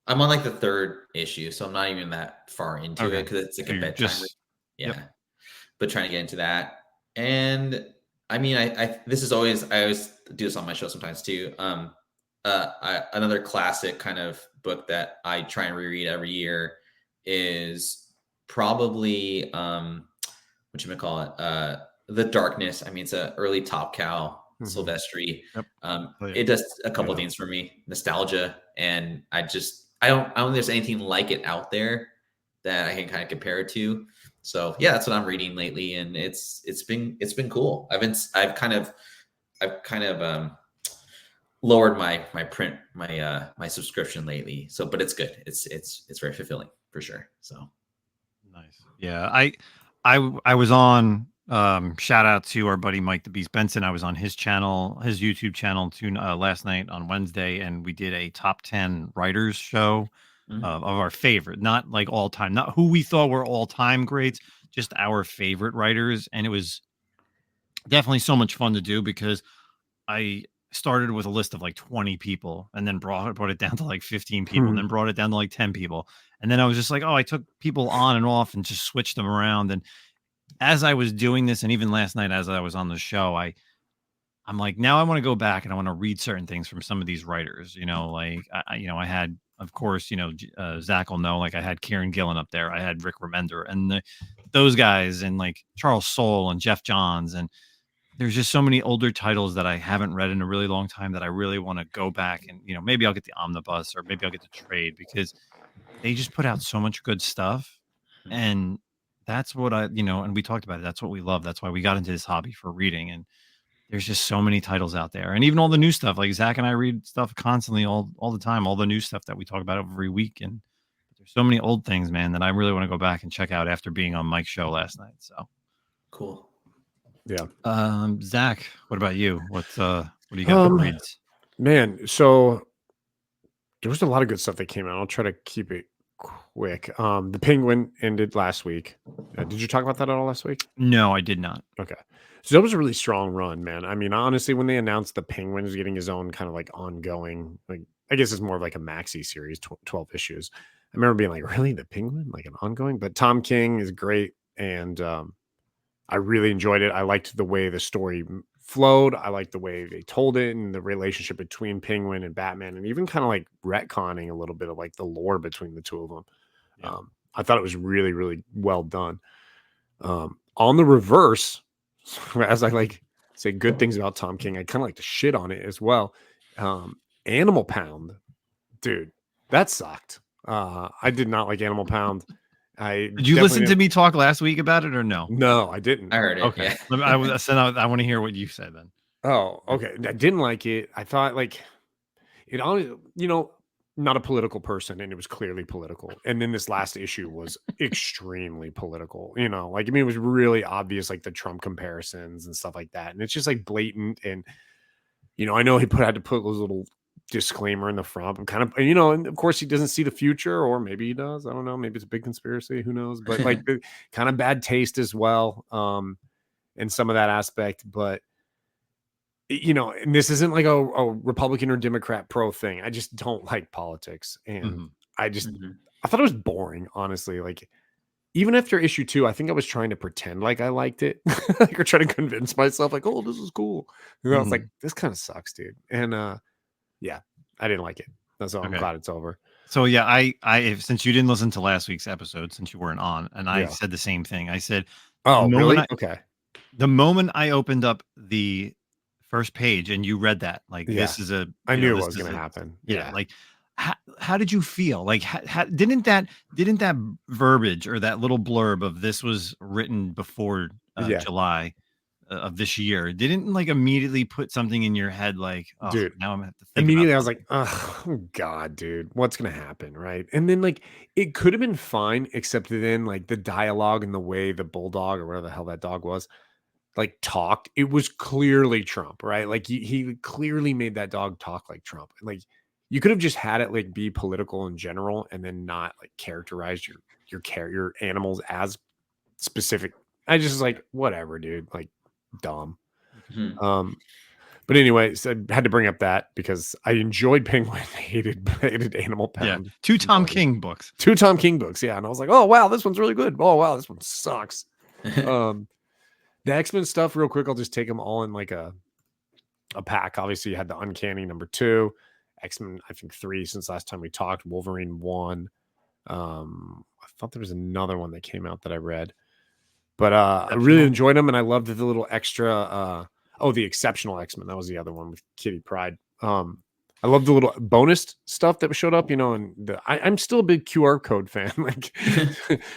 on like the 3rd issue, so I'm not even that far into it because it's like a bedtime. Yeah. Yep. But trying to get into that. And I mean, I always do this on my show sometimes too. Another classic kind of book that I try and reread every year is probably The Darkness. I mean, it's an early Top Cow Silvestri. Yep. Oh, yeah. It does a couple Yeah. things for me, nostalgia, and I don't think there's anything like it out there that I can kind of compare it to. So yeah, that's what I'm reading lately, and it's been cool. I've kind of lowered my subscription lately. So, but it's good. It's very fulfilling for sure. So Nice. Yeah. I was on shout out to our buddy Mike the Beast Benson. I was on his channel, his YouTube channel last night on Wednesday, and we did a top 10 writers show of our favorite, not like all time, not who we thought were all time greats, just our favorite writers. And it was definitely so much fun to do because I started with a list of like 20 people and then brought it down to like 15 people and then brought it down to like 10 people. And then I was just like, oh, I took people on and off and just switched them around. And as I was doing this, and even last night as I was on the show, I'm like, now I want to go back and I want to read certain things from some of these writers. Like I had, of course, Zach will know, like I had Kieran Gillen up there, I had Rick Remender, and those guys, and like Charles Soule and Jeff Johns, and there's just so many older titles that I haven't read in a really long time that I really want to go back and, maybe I'll get the omnibus or maybe I'll get the trade because they just put out so much good stuff. And that's what and we talked about it. That's what we love. That's why we got into this hobby for reading. And there's just so many titles out there. And even all the new stuff, like Zach and I read stuff constantly all the time, all the new stuff that we talk about every week. And there's so many old things, man, that I really want to go back and check out after being on Mike's show last night. So cool. Yeah. Zach, what about you? What do you got for reads? Man, so there was a lot of good stuff that came out. I'll try to keep it quick. The Penguin ended last week. Did you talk about that at all last week? No, I did not. Okay. So that was a really strong run, man. I mean, honestly, when they announced the Penguin was getting his own kind of like ongoing, like I guess it's more of like a maxi series, 12 issues. I remember being like, really, the Penguin, like an ongoing? But Tom King is great, and I really enjoyed it. I liked the way the story flowed. I liked the way they told it and the relationship between Penguin and Batman, and even kind of like retconning a little bit of like the lore between the two of them. Yeah. I thought it was really, really well done. On the reverse, as I like say good things about Tom King, I kind of like to shit on it as well. Animal Pound, dude, that sucked. I did not like Animal Pound. Did you listen to me talk last week about it or no? No, I didn't. I heard it. Okay. Yeah. I want to hear what you said then. Oh, okay. I didn't like it. I thought like it all, not a political person, and it was clearly political. And then this last issue was extremely political, like, I mean, it was really obvious, like the Trump comparisons and stuff like that. And it's just like blatant. And, I know he had to put those little disclaimer in the front and kind of, and of course he doesn't see the future, or maybe he does. I don't know. Maybe it's a big conspiracy. Who knows? But like the kind of bad taste as well. In some of that aspect, but and this isn't like a Republican or Democrat pro thing. I just don't like politics. And I thought it was boring, honestly. Like, even after issue 2, I think I was trying to pretend like I liked it, like, or trying to convince myself, like, oh, this is cool. And I was like, this kind of sucks, dude. And yeah, I didn't like it. So I'm glad it's over. So yeah, I since you didn't listen to last week's episode, since you weren't on, and I said the same thing. I said, oh, really? Okay. The moment I opened up the first page and you read that, like, this is I knew it was going to happen. Yeah. Like, how did you feel? Like, didn't that verbiage or that little blurb of this was written before July of this year, didn't like immediately put something in your head? Like, oh, dude, now I'm going to have to think immediately. I was like, oh God, dude, what's going to happen? Right. And then like, it could have been fine, except then like the dialogue and the way the bulldog or whatever the hell that dog was, like, talked, it was clearly Trump, right? Like he clearly made that dog talk like Trump. And like, you could have just had it like be political in general, and then not like characterize your animals as specific. I just like, whatever, dude, like, dumb. But anyway, so I had to bring up that because I enjoyed Penguin, hated Animal Pound. Yeah. 2 Tom King books. 2 Tom King books, yeah. And I was like, oh wow, this one's really good. Oh wow, this one sucks. The X-Men stuff, real quick, I'll just take them all in like a pack. Obviously, you had the Uncanny number 2, X-Men, I think 3 since last time we talked, Wolverine 1. I thought there was another one that came out that I read. But I really enjoyed them, and I loved the little extra. Oh, the Exceptional X-Men. That was the other one with Kitty Pryde. I love the little bonus stuff that showed up, and I'm still a big QR code fan. Like,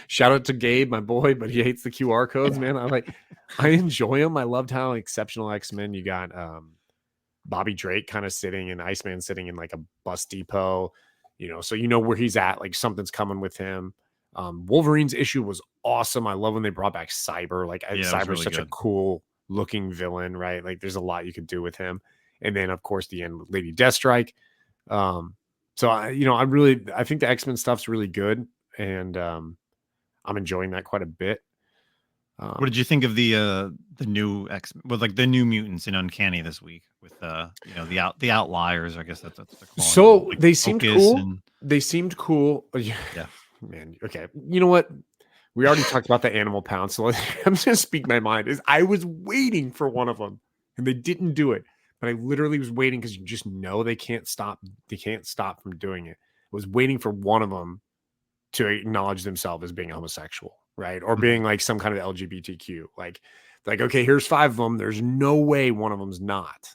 shout out to Gabe, my boy, but he hates the QR codes, man. I enjoy them. I loved how Exceptional X-Men, you got Bobby Drake kind of sitting and Iceman sitting in like a bus depot, so where he's at, like something's coming with him. Wolverine's issue was awesome. I love when they brought back Cyber. Like, Cyber's really such a cool looking villain, right? Like, there's a lot you could do with him. And then, of course, the end with Lady Deathstrike. So I think the X-Men stuff's really good, and I'm enjoying that quite a bit. What did you think of the new X-Men, well, like the New Mutants in Uncanny this week with the Outliers? I guess that's what they're calling So them. Like, they seemed cool. and... They seemed cool. Yeah, man. Okay, you know what? We already talked about the Animal Pound, so I'm just gonna speak my mind. I was waiting for one of them, and they didn't do it. But I literally was waiting because you just know they can't stop. They can't stop from doing it. I was waiting for one of them to acknowledge themselves as being homosexual, right? Or being like some kind of LGBTQ. Like, okay, here's 5 of them. There's no way one of them's not.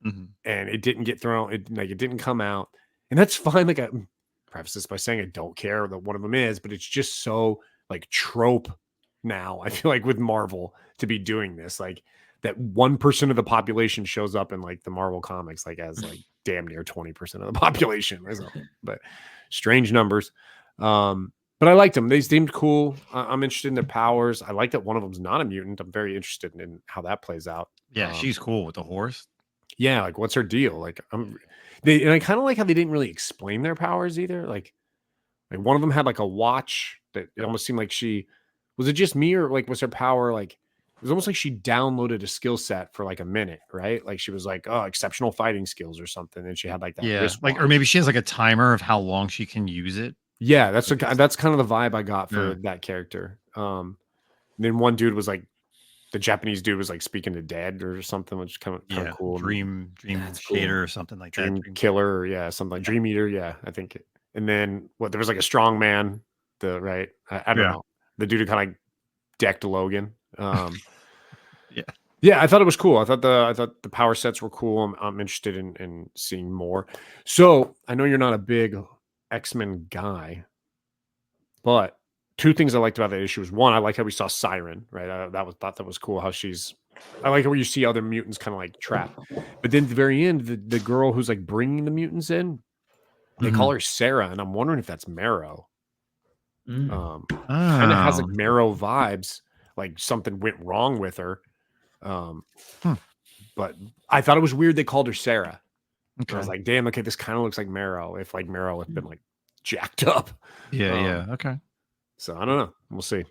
Mm-hmm. And it didn't get thrown. It didn't come out. And that's fine. Like, I preface this by saying I don't care that one of them is, but it's just so like trope now. I feel like with Marvel to be doing this, like, that 1% of the population shows up in like the Marvel comics, like as like damn near 20% of the population. But strange numbers. But I liked them. They seemed cool. I'm interested in their powers. I like that one of them's not a mutant. I'm very interested in how that plays out. Yeah, she's cool with the horse. Yeah, like what's her deal? Like and I kind of like how they didn't really explain their powers either. Like one of them had like a watch that it almost seemed like was it just me, or like was her power like, it was almost like she downloaded a skill set for like a minute, right? Like she was like, oh, exceptional fighting skills or something. And she had like that. Yeah. Like, or maybe she has like a timer of how long she can use it. Yeah. That's kind of the vibe I got for that character. Then one dude was like, the Japanese dude was like speaking to dead or something, which is kind of cool. Dream shader or something like Dream that. Dream killer. Yeah. Something like Dream Eater. Yeah. I think. And then there was like a strong man, I don't know. The dude who kind of like decked Logan. Yeah, I thought it was cool. I thought the power sets were cool. I'm interested in seeing more. So I know you're not a big X-Men guy, but 2 things I liked about that issue was, one, I like how we saw Siren, right? I thought that was cool. I like how you see other mutants kind of like trapped, but then at the very end, the girl who's like bringing the mutants in, they call her Sarah, and I'm wondering if that's Marrow. Kind of has like Marrow vibes. Like something went wrong with her. But I thought it was weird they called her Sarah. Okay. I was like, damn, okay, this kind of looks like Marrow, if like Marrow had been like jacked up. Yeah. Okay. So I don't know. We'll see.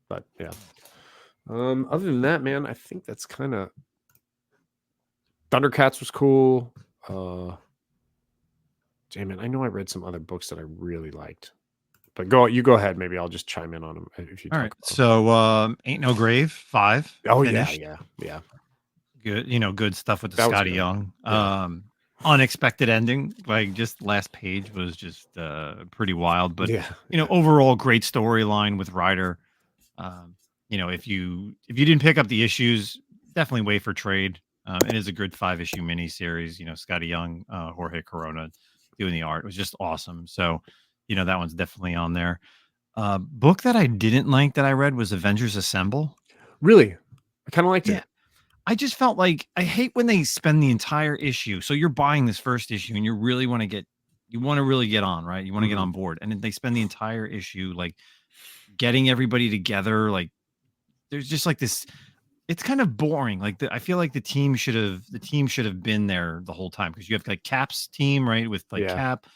But yeah. Other than that, man, I think that's kind of Thundercats was cool. Damn it, I know I read some other books that I really liked. But you go ahead. Maybe I'll just chime in on them if you. All right. So, Ain't No Grave 5. Oh finished. Yeah. Good. Good stuff with the Scotty Young. Yeah. Unexpected ending. Like, just last page was just pretty wild. But overall great storyline with Ryder. If you didn't pick up the issues, definitely wait for trade. It is a good 5-issue miniseries. Scotty Young, Jorge Corona doing the art. It was just awesome. So. That one's definitely on there. Book that I didn't like that I read was Avengers Assemble. Really? I kind of liked it. I just felt like I hate when they spend the entire issue. So you're buying this first issue and you really want to really get on, right? You want to get on board. And then they spend the entire issue like getting everybody together. Like there's just like this, it's kind of boring. Like I feel like the team should have been there the whole time, because you have like Cap's team, right? With like Cap,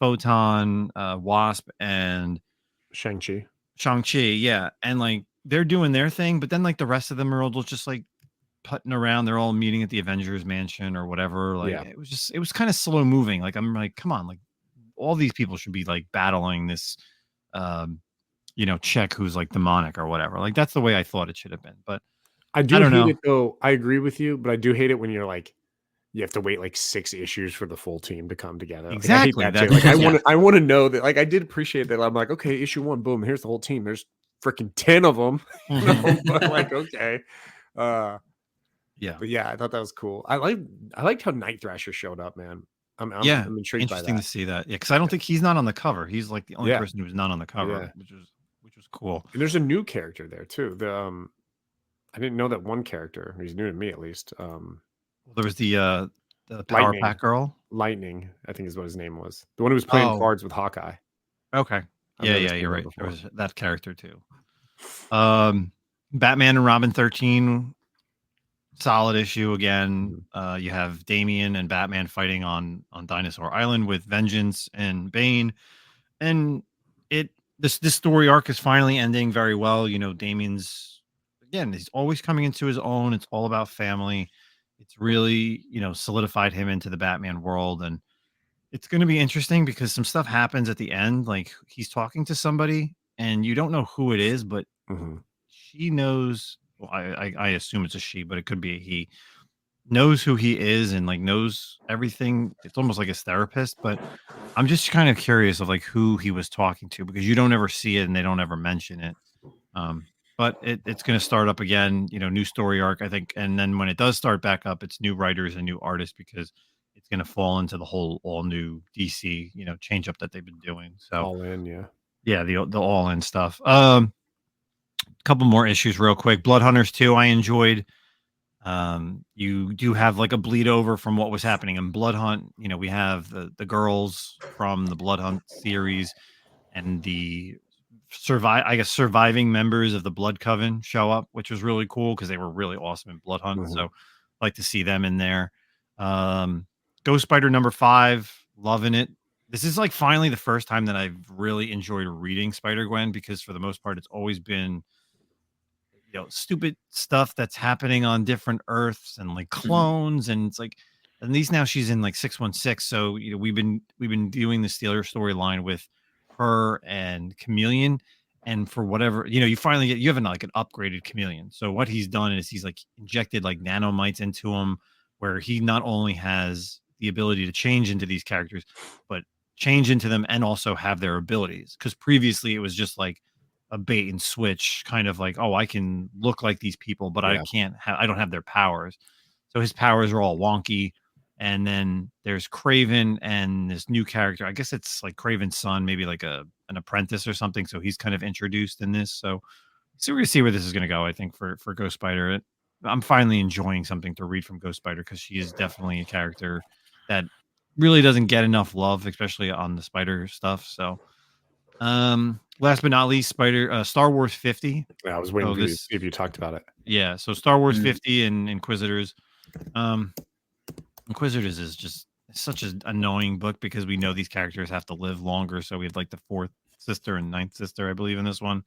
Photon, Wasp, and Shang-Chi. Yeah. And like they're doing their thing, but then like the rest of them are all just like putting around. They're all meeting at the Avengers mansion or whatever. Like it was kind of slow moving. Like I'm like, come on, like all these people should be like battling this Czech who's like demonic or whatever. Like that's the way I thought it should have been. But I don't hate it though. I agree with you, but I do hate it when you're like, you have to wait like 6 issues for the full team to come together. Exactly. Like, I hate that too. Like, I want to know that. Like, I did appreciate that. I'm like, okay, issue 1, boom, here's the whole team. There's freaking 10 of them. But like, okay. Yeah. But yeah, I thought that was cool. I liked how Night Thrasher showed up, man. Yeah. I'm intrigued by Interesting that. to see that. Yeah, because I don't think he's not on the cover. He's like the only Yeah. person who's not on the cover, Yeah. which was cool. And there's a new character there too. I didn't know that one character. He's new to me at least. Well, there was the Power Lightning. Pack girl. Lightning, I think is what his name was. The one who was playing Oh, cards with Hawkeye. okay. I've Yeah, never yeah, seen you're him right. There before. was that character too. Batman and Robin 13, solid issue again. You have Damian and Batman fighting on Dinosaur Island with Vengeance and Bane, and this story arc is finally ending very well. You know, Damian's again, he's always coming into his own. It's all about family. It's really, you know, solidified him into the Batman world, and it's going to be interesting because some stuff happens at the end. Like he's talking to somebody, and you don't know who it is, but Mhm. she knows. Well, I assume it's a she, but it could be a he. Knows who he is and like knows everything. It's almost like his therapist, but I'm just kind of curious of like who he was talking to because you don't ever see it and they don't ever mention it. Um, but it's going to start up again, you know, new story arc, I think. And then when it does start back up, it's new writers and new artists because it's going to fall into the whole all new DC, you know, change up that they've been doing. So All in, yeah. yeah, the all in stuff. Couple more issues real quick. Blood Hunters 2, I enjoyed. You do have like a bleed over from what was happening in Blood Hunt. You know, we have the girls from the Blood Hunt series and the surviving members of the Blood Coven show up, which was really cool because they were really awesome in Blood Hunt. So I like to see them in there. Ghost Spider number 5, loving it. This is like finally the first time that I've really enjoyed reading Spider-Gwen because for the most part, it's always been, you know, stupid stuff that's happening on different Earths and like clones. And it's like, at least now she's in like 616. So, you know, we've been doing the Steeler storyline with her and Chameleon. And for whatever, you know, you have like an upgraded Chameleon. So what he's done is he's like injected like nanomites into him where he not only has the ability to change into these characters, but change into them and also have their abilities. Because previously it was just like a bait and switch kind of like, oh, I can look like these people, but I don't have their powers. So his powers are all wonky. And then there's Craven and this new character. I guess it's like Craven's son, maybe like an apprentice or something. So he's kind of introduced in this. So we're going to see where this is going to go, I think, for Ghost Spider. I'm finally enjoying something to read from Ghost Spider because she is definitely a character that really doesn't get enough love, especially on the Spider stuff. So last but not least, Star Wars 50. Yeah, I was waiting to see if you talked about it. Yeah, so Star Wars 50 and Inquisitors. Inquisitors is just such an annoying book because we know these characters have to live longer. So we have like the 4th sister and 9th sister, I believe, in this one.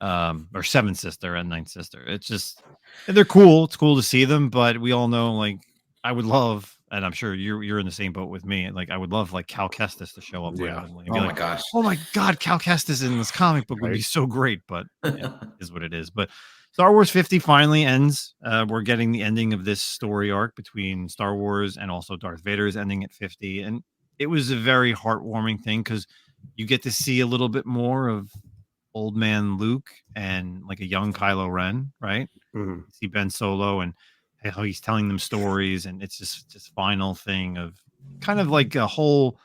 Or 7th sister and 9th sister. It's just, they're cool. It's cool to see them, but we all know, like, I would love, and I'm sure you're in the same boat with me. Like, I would love like Cal Kestis to show up randomly. And be my gosh. Oh my God, Cal Kestis in this comic book would be so great, but yeah, is what it is. But Star Wars 50 finally ends. We're getting the ending of this story arc between Star Wars and also Darth Vader is ending at 50. And it was a very heartwarming thing because you get to see a little bit more of old man Luke and like a young Kylo Ren, right? Mm-hmm. See Ben Solo and how he's telling them stories, and it's just this final thing of kind of like a whole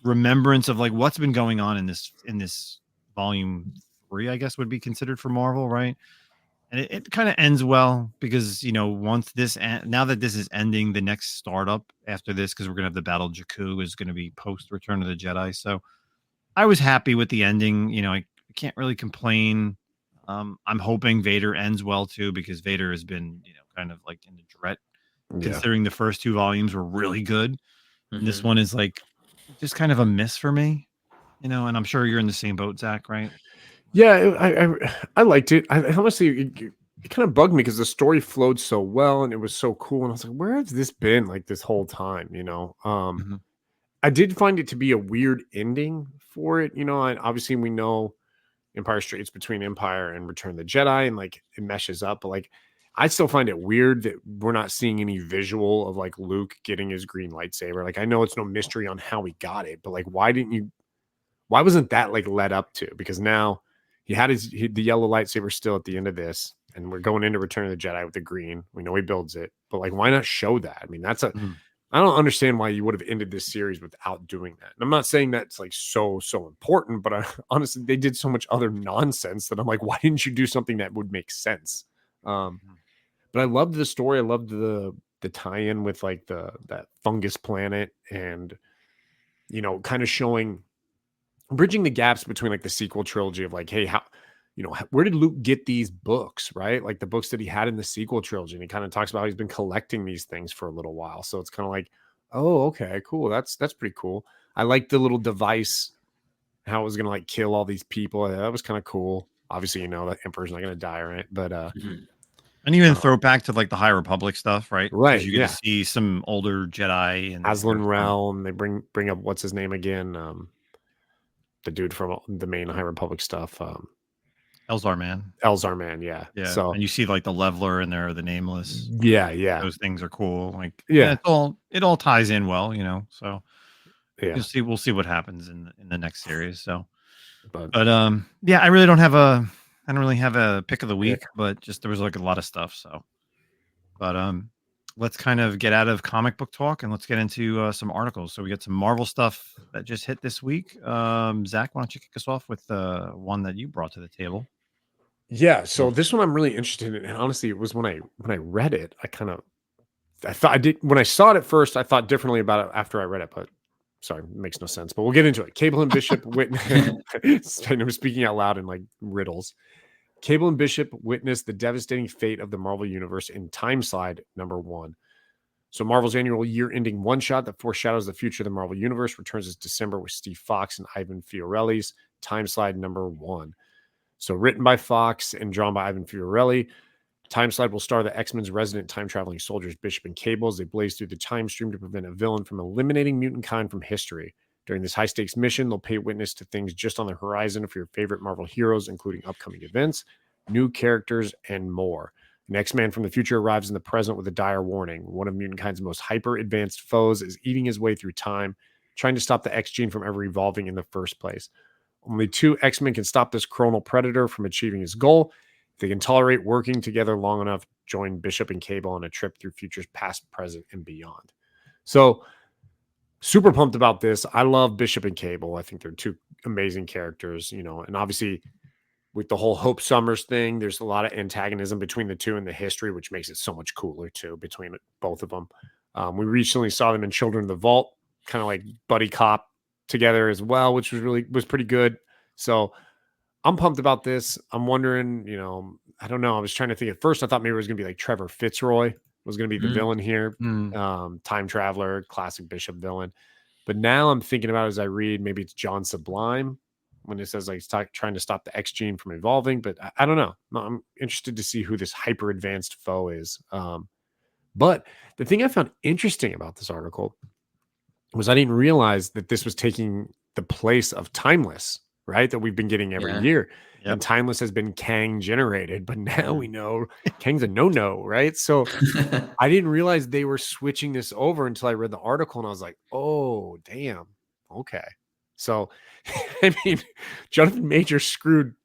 remembrance of like what's been going on in this volume 3, I guess would be considered for Marvel, right? And it kind of ends well because, you know, once now that this is ending, the next startup after this, because we're gonna have the Battle of Jakku, is going to be post Return of the Jedi. So I was happy with the ending. You know, I can't really complain. I'm hoping Vader ends well too, because Vader has been, you know, kind of like in the dread, considering the first 2 volumes were really good. And this one is like just kind of a miss for me, you know, and I'm sure you're in the same boat, Zach, right? Yeah, I liked it. I honestly, it kind of bugged me because the story flowed so well and it was so cool. And I was like, where has this been like this whole time? You know, I did find it to be a weird ending for it. You know, and obviously we know Empire Straits between Empire and Return of the Jedi, and like it meshes up. But like, I still find it weird that we're not seeing any visual of like Luke getting his green lightsaber. Like, I know it's no mystery on how he got it, but like, why wasn't that like led up to? Because now he had the yellow lightsaber still at the end of this, and we're going into Return of the Jedi with the green. We know he builds it, but like, why not show that? I mean, that's a. I don't understand why you would have ended this series without doing that. And I'm not saying that's like so important, but honestly, they did so much other nonsense that I'm like, why didn't you do something that would make sense? But I loved the story. I loved the tie-in with like that fungus planet, and you know, kind of bridging the gaps between like the sequel trilogy of like, hey, how, you know, where did Luke get these books, right? Like the books that he had in the sequel trilogy. And he kind of talks about how he's been collecting these things for a little while. So it's kind of like, oh, okay, cool. That's pretty cool. I like the little device, how it was going to like kill all these people. That was kind of cool. Obviously, you know, the Emperor's not going to die, right? But, and even throw back to like the High Republic stuff, right? Right. You get to see some older Jedi and Aslan Realm. They bring up what's his name again? The dude from the main High Republic stuff. Elzar Man. Yeah. So, and you see like the Leveler in there, the Nameless. Yeah. Those things are cool. Like, yeah, it all ties in well, you know. So, yeah, we'll see what happens in the next series. So, but yeah, I really don't have a pick of the week, but just there was like a lot of stuff. So, but let's kind of get out of comic book talk and let's get into some articles. So we got some Marvel stuff that just hit this week. Zach, why don't you kick us off with the one that you brought to the table? Yeah, so this one I'm really interested in, and honestly, it was when I read it, I thought I did when I saw it at first, I thought differently about it after I read it, but sorry, it makes no sense. But we'll get into it. Cable and Bishop witness. I'm speaking out loud in like riddles. Cable and Bishop witnessed the devastating fate of the Marvel Universe in Timeslide #1. So Marvel's annual year-ending one-shot that foreshadows the future of the Marvel Universe returns this December with Steve Fox and Ivan Fiorelli's Timeslide #1. So written by Fox and drawn by Ivan Fiorelli, Timeslide will star the X-Men's resident time-traveling soldiers Bishop and Cable as they blaze through the time stream to prevent a villain from eliminating mutant kind from history. During this high-stakes mission, they'll pay witness to things just on the horizon for your favorite Marvel heroes, including upcoming events, new characters, and more. An X-Man from the future arrives in the present with a dire warning. One of mutant-kind's most hyper-advanced foes is eating his way through time, trying to stop the X gene from ever evolving in the first place. Only 2 X-Men can stop this chronal predator from achieving his goal. If they can tolerate working together long enough, join Bishop and Cable on a trip through futures past, present, and beyond. So, super pumped about this. I love Bishop and Cable. I think they're 2 amazing characters, you know, and obviously with the whole Hope Summers thing, there's a lot of antagonism between the 2 in the history, which makes it so much cooler too, between both of them. We recently saw them in Children of the Vault, kind of like buddy cop together as well, which was pretty good. So I'm pumped about this. I'm wondering, you know, I don't know. I was trying to think at first, I thought maybe it was going to be like Trevor Fitzroy was going to be the villain here. Time traveler, classic Bishop villain. But now I'm thinking about as I read, maybe it's John Sublime when it says like he's trying to stop the X gene from evolving, but I don't know. I'm interested to see who this hyper advanced foe is. But the thing I found interesting about this article was I didn't realize that this was taking the place of Timeless, right? That we've been getting every year. Yep. And Timeless has been Kang generated, but now we know Kang's a no-no, right? So I didn't realize they were switching this over until I read the article and I was like, oh, damn. Okay. So, I mean, Jonathan Major screwed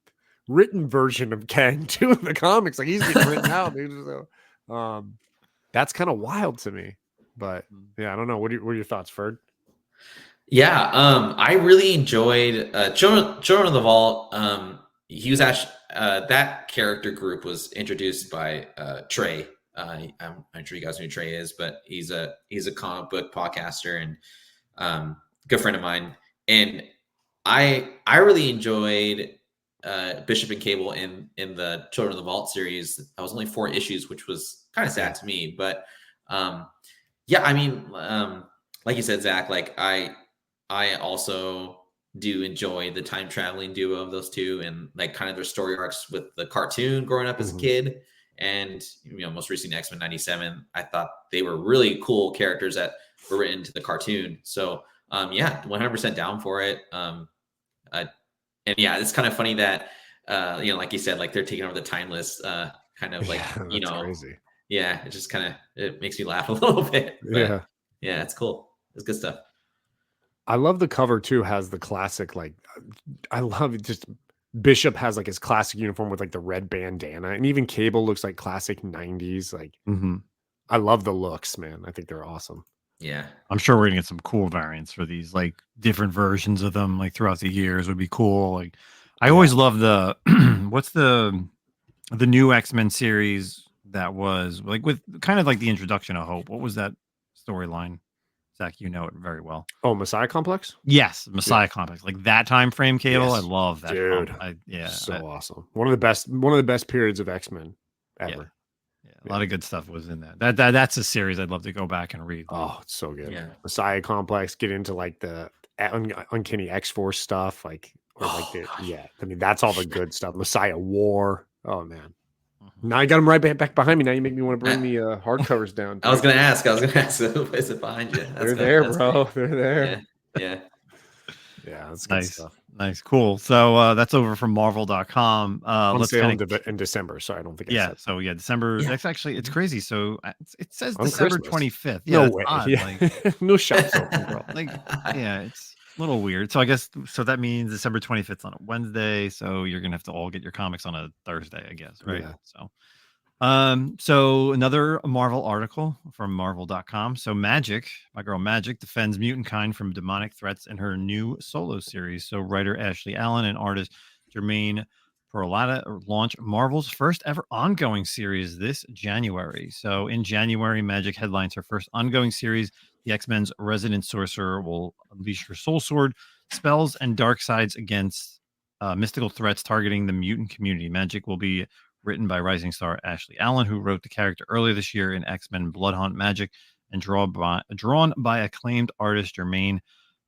written version of Kang too in the comics. Like he's getting written out, dude. So, that's kind of wild to me. But yeah, I don't know. What are your thoughts, Ferd? Yeah, I really enjoyed Children of the Vault. He was actually that character group was introduced by Trey. I'm sure you guys know who Trey is, but he's a comic book podcaster and good friend of mine. And I really enjoyed Bishop and Cable in the Children of the Vault series. That was only 4 issues, which was kind of sad to me. But yeah, I mean, like you said, Zach, like I also do enjoy the time traveling duo of those 2 and like kind of their story arcs with the cartoon growing up as a kid. And, you know, most recently X-Men 97, I thought they were really cool characters that were written to the cartoon. So, yeah, 100% down for it. And yeah, it's kind of funny that, you know, like you said, like they're taking over the Timeless kind of like, you know, crazy. Yeah, it just kind of, it makes me laugh a little bit. But yeah, it's cool. It's good stuff. I love the cover too, has the classic, like, I love it. Just Bishop has like his classic uniform with like the red bandana, and even Cable looks like classic 90s. Like I love the looks, man. I think they're awesome. Yeah. I'm sure we're gonna get some cool variants for these, like different versions of them, like throughout the years would be cool. Like I always love the what's the new X-Men series that was like with kind of like the introduction of Hope. What was that storyline? Zach, you know it very well. Oh, Messiah Complex? Yes, Messiah Complex. Like that time frame, Cable. Yes. I love that. Dude. Awesome. One of the best periods of X-Men ever. Yeah, a lot of good stuff was in that. That's a series I'd love to go back and read. Oh, it's so good. Yeah. Messiah Complex, get into like the Uncanny X-Force stuff, like I mean, that's all the good stuff. Messiah War. Oh man. Now I got them right back behind me. Now you make me want to bring the hardcovers down. I was gonna ask. Who is it behind you? They're there, bro. They're there. Yeah. Yeah, that's good stuff. Nice, cool. So that's over from Marvel.com. On sale in December. Sorry, I don't think. December. Yeah. That's actually it's crazy. So it says On December Christmas. 25th. Yeah, No way. odd. Yeah. Like, No shops open, bro. like it's a little weird. So I guess that means December 25th on a Wednesday. So you're gonna have to all get your comics on a Thursday, I guess, right? Yeah. So another Marvel article from Marvel.com. So Magik, my girl Magik, defends mutant kind from demonic threats in her new solo series. So writer Ashley Allen and artist Jermaine Peralta launch Marvel's first ever ongoing series this January. So in January, Magik headlines her first ongoing series. The X-Men's resident sorcerer will unleash her soul sword, spells, and dark sides against mystical threats targeting the mutant community. Magik will be written by rising star Ashley Allen, who wrote the character earlier this year in X-Men Bloodhunt Magik, and drawn by acclaimed artist Jermaine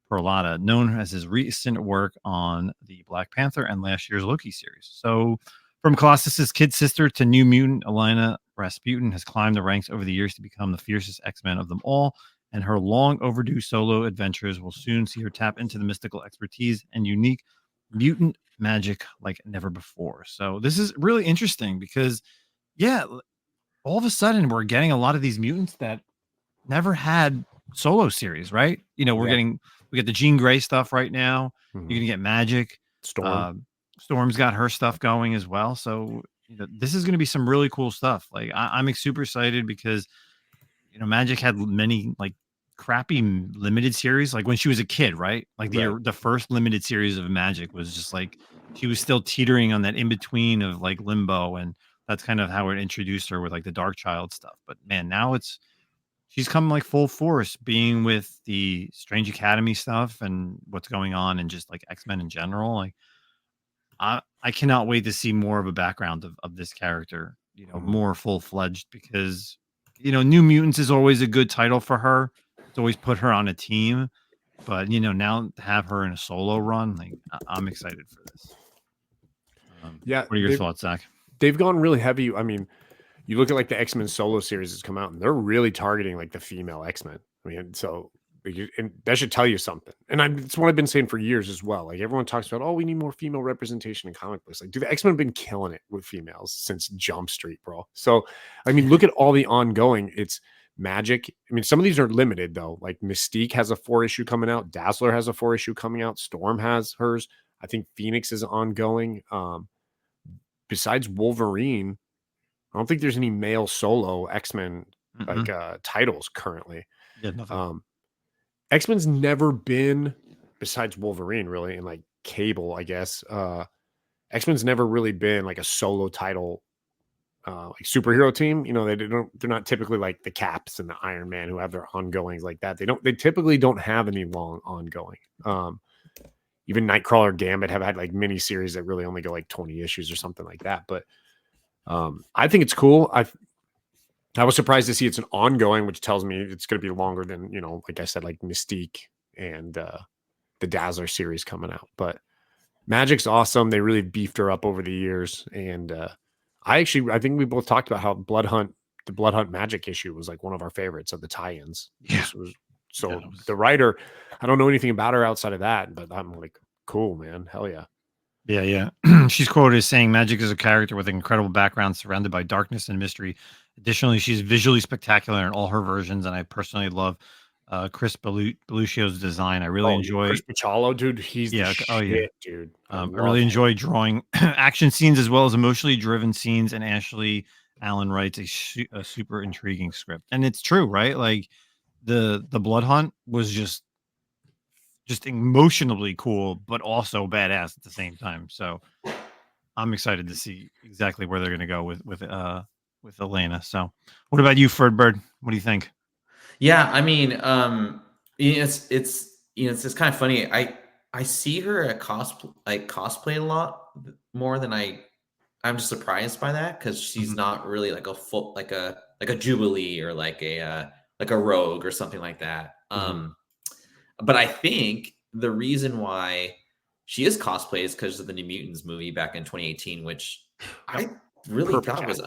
Peralta, known as his recent work on the Black Panther and last year's Loki series. So from Colossus's kid sister to New Mutant, Elena Rasputin has climbed the ranks over the years to become the fiercest X-Men of them all, and her long overdue solo adventures will soon see her tap into the mystical expertise and unique mutant magic like never before. So this is really interesting because all of a sudden we're getting a lot of these mutants that never had solo series, right? We get the Jean Grey stuff right now. You're gonna get Magik. Storm's got her stuff going as well. So this is gonna be some really cool stuff. Like I'm super excited because Magik had many like crappy limited series, like when she was a kid, right? Like the first limited series of Magik was just like she was still teetering on that in between of like limbo, and that's kind of how it introduced her with like the Dark Child stuff. But man, now she's come like full force, being with the Strange Academy stuff and what's going on, and just like X-Men in general. Like I cannot wait to see more of a background of this character, more full fledged, because New Mutants is always a good title for her. It's always put her on a team, but now to have her in a solo run, like I'm excited for this. What are your thoughts, Zach? They've gone really heavy. I mean, you look at like the X-Men solo series that's come out, and they're really targeting like the female X-Men. I mean, so and that should tell you something. And it's what I've been saying for years as well. Like everyone talks about, we need more female representation in comic books. Like, the X-Men have been killing it with females since Jump Street, bro. So, I mean, look at all the ongoing. It's Magik. I mean, some of these are limited though. Like Mystique has a 4-issue coming out. Dazzler has a 4-issue coming out. Storm has hers. I think Phoenix is ongoing. Besides Wolverine, I don't think there's any male solo X-Men titles currently. Yeah, nothing. X-Men's never been, besides Wolverine, really, and like Cable, I guess. X-Men's never really been like a solo title like superhero team. They're not typically like the Caps and the Iron Man who have their ongoings like that. They typically don't have any long ongoing. Even Nightcrawler, Gambit have had like mini series that really only go like 20 issues or something like that. But I think it's cool. I was surprised to see it's an ongoing, which tells me it's going to be longer than, like I said, like Mystique and the Dazzler series coming out. But Magik's awesome. They really beefed her up over the years. And I think we both talked about how the Bloodhunt Magik issue was like one of our favorites of the tie-ins. Yeah. The writer, I don't know anything about her outside of that, but I'm like, cool, man. Hell yeah. Yeah. She's quoted as saying, Magik is a character with an incredible background surrounded by darkness and mystery. Additionally, she's visually spectacular in all her versions, and I personally love Chris Belushio's design. I really enjoy. Chris Pichalo, dude. He's the shit, dude. I really enjoy drawing action scenes as well as emotionally driven scenes. And Ashley Allen writes a super intriguing script, and it's true, right? Like the Blood Hunt was just emotionally cool, but also badass at the same time. So I'm excited to see exactly where they're going to go with Elena. So, what about you, Ferdbird? What do you think? Yeah, I mean, it's just kind of funny. I see her at cosplay a lot more than I'm just surprised by that because she's not really like a full like a Jubilee or like a Rogue or something like that. But I think the reason why she is cosplay is because of the New Mutants movie back in 2018, which I really thought was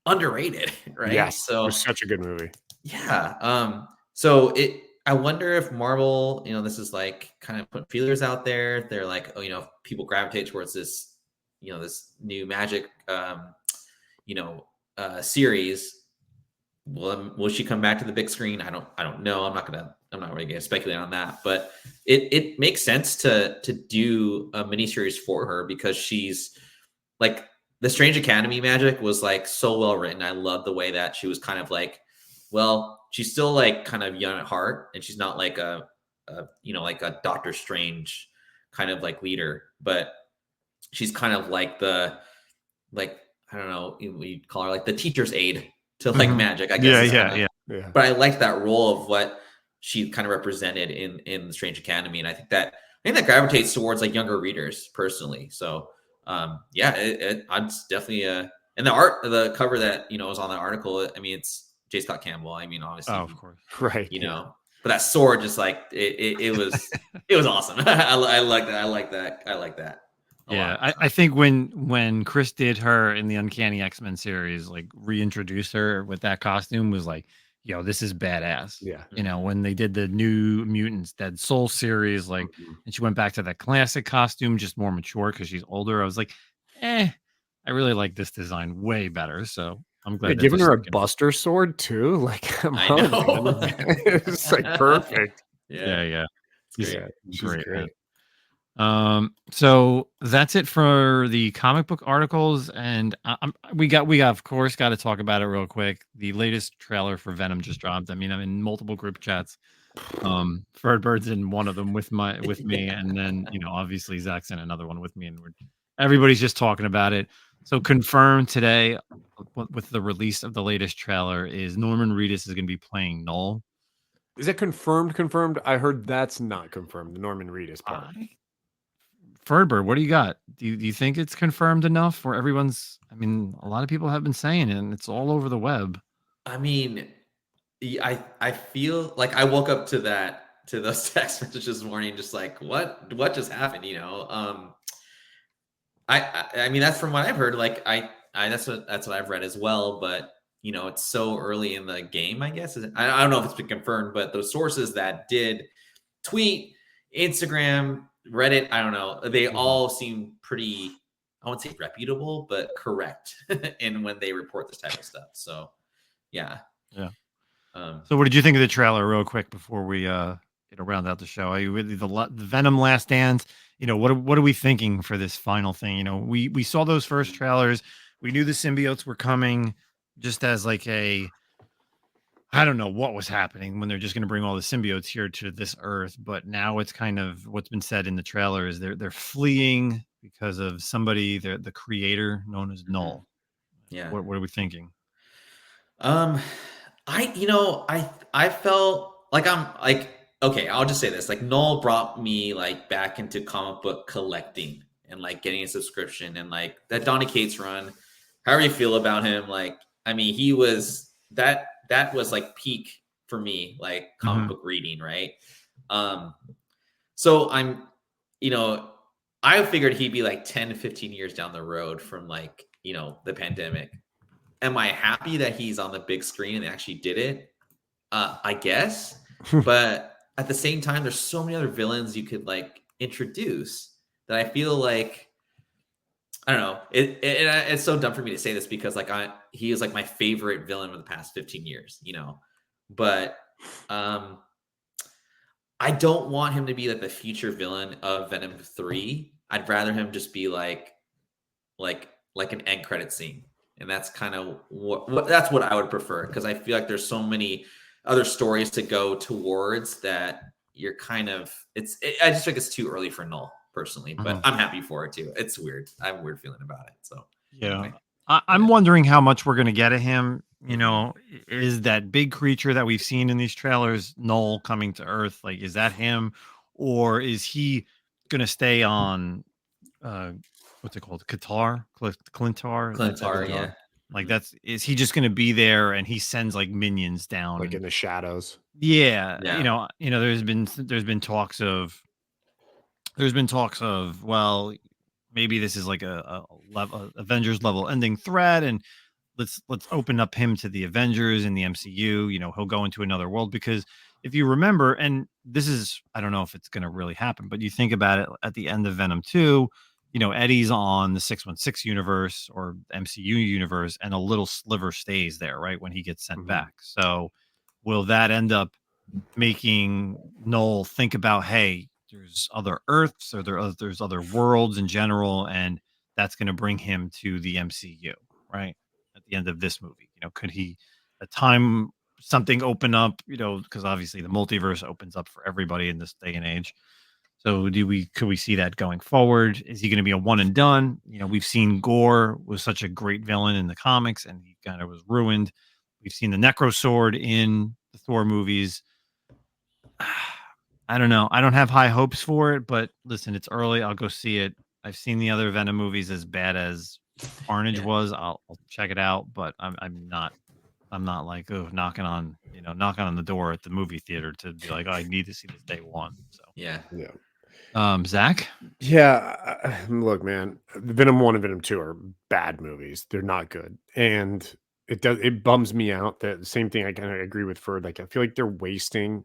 underrated, right? Yes, so it was such a good movie. Yeah. So I wonder if Marvel, this is like kind of putting feelers out there. They're like, oh, if people gravitate towards this, this new Magic, series. Will she come back to the big screen? I don't know. I'm not really gonna speculate on that, but it makes sense to do a miniseries for her because she's like the Strange Academy Magic was like so well written. I love the way that she was kind of like, well, she's still like kind of young at heart, and she's not like a like a Doctor Strange kind of like leader, but she's kind of like I don't know, you'd call her like the teacher's aide to like magic, I guess. Yeah. But I liked that role of what she kind of represented in the Strange Academy, and I think that gravitates towards like younger readers personally. So I'm definitely and the cover that was on the article. I mean, it's J. Scott Campbell. I mean, obviously, of course, right? But that sword just like it was awesome. I like that. I think when Chris did her in the Uncanny X-Men series, like reintroduced her with that costume, was like, yo, this is badass. Yeah. When they did the New Mutants Dead Soul series, like, and she went back to that classic costume, just more mature because she's older. I was like, I really like this design way better. So I'm glad giving her a Buster sword too. Like, come on, it's like perfect. Yeah. She's great. So that's it for the comic book articles, and we of course got to talk about it real quick. The latest trailer for Venom just dropped. I mean, I'm in multiple group chats. Ferdbird's in one of them with me, and then obviously Zach's in another one with me, and everybody's just talking about it. So confirmed today with the release of the latest trailer is Norman Reedus is going to be playing Null. Is it confirmed? Confirmed? I heard that's not confirmed. The Norman Reedus part. Ferdbird, what do you got? Do you think it's confirmed enough where everyone's? I mean, a lot of people have been saying it, and it's all over the web. I mean, I feel like I woke up to those text messages this morning, just like what just happened? I mean, that's from what I've heard. Like that's what I've read as well. But it's so early in the game. I guess I don't know if it's been confirmed, but those sources that did tweet, Instagram, Reddit, I don't know. They all seem pretty, I won't say reputable, but correct in when they report this type of stuff. So, yeah. So, what did you think of the trailer, real quick, before we round out the show? Are you really the Venom Last Dance? What are we thinking for this final thing? We saw those first trailers. We knew the symbiotes were coming, just as like I don't know what was happening when they're just going to bring all the symbiotes here to this Earth, but now it's kind of what's been said in the trailer is they're fleeing because of somebody, the creator known as Null. Yeah. What are we thinking? I felt like I'm like, okay, I'll just say this. Like Null brought me like back into comic book collecting and like getting a subscription and like that Donny Cates run. However you feel about him, like, I mean, he was that was like peak for me, like comic book reading, right? So I'm, I figured he'd be like 10 to 15 years down the road from like, the pandemic. Am I happy that he's on the big screen and they actually did it? I guess. But at the same time, there's so many other villains you could like introduce that I feel like, I don't know. It's so dumb for me to say this because like he is like my favorite villain of the past 15 years, But I don't want him to be like the future villain of Venom 3. I'd rather him just be like an end credit scene. And that's kind of what that's what I would prefer, because I feel like there's so many other stories to go towards that you're kind of I just think it's too early for Null personally, but I'm happy for it too. It's weird. I have a weird feeling about it. So anyway. I'm wondering how much we're going to get of him. You know, is that big creature that we've seen in these trailers, Null coming to Earth? Like, is that him, or is he going to stay on? What's it called? Clintar? Clintar, yeah. Like, is he just going to be there and he sends like minions down, like in the shadows? Yeah. Yeah. You know, there's been talks of well, maybe this is like a Avengers level ending threat, and let's open up him to the Avengers in the MCU. You know, he'll go into another world, because if you remember, and this is, I don't know if it's going to really happen, but you think about it at the end of Venom 2, you know, Eddie's on the 616 universe or MCU universe, and a little sliver stays there, right, when he gets sent back. So will that end up making Null think about, hey, there's other Earths, or there's other worlds in general, and that's going to bring him to the MCU, right? At the end of this movie, you know, could he something open up, you know, because obviously the multiverse opens up for everybody in this day and age. So could we see that going forward? Is he going to be a one and done? You know, we've seen Gore was such a great villain in the comics, and he kind of was ruined. We've seen the Necro Sword in the Thor movies. I don't know. I don't have high hopes for it, but listen, it's early. I'll go see it. I've seen the other Venom movies. As bad as Carnage was, I'll check it out, but I'm not like, knocking on the door at the movie theater to be like, oh, I need to see this day one. So yeah. Zach? Yeah, look, man, Venom 1 and Venom 2 are bad movies. They're not good. And it bums me out that the same thing I kind of agree with Ferd. Like, I feel like they're wasting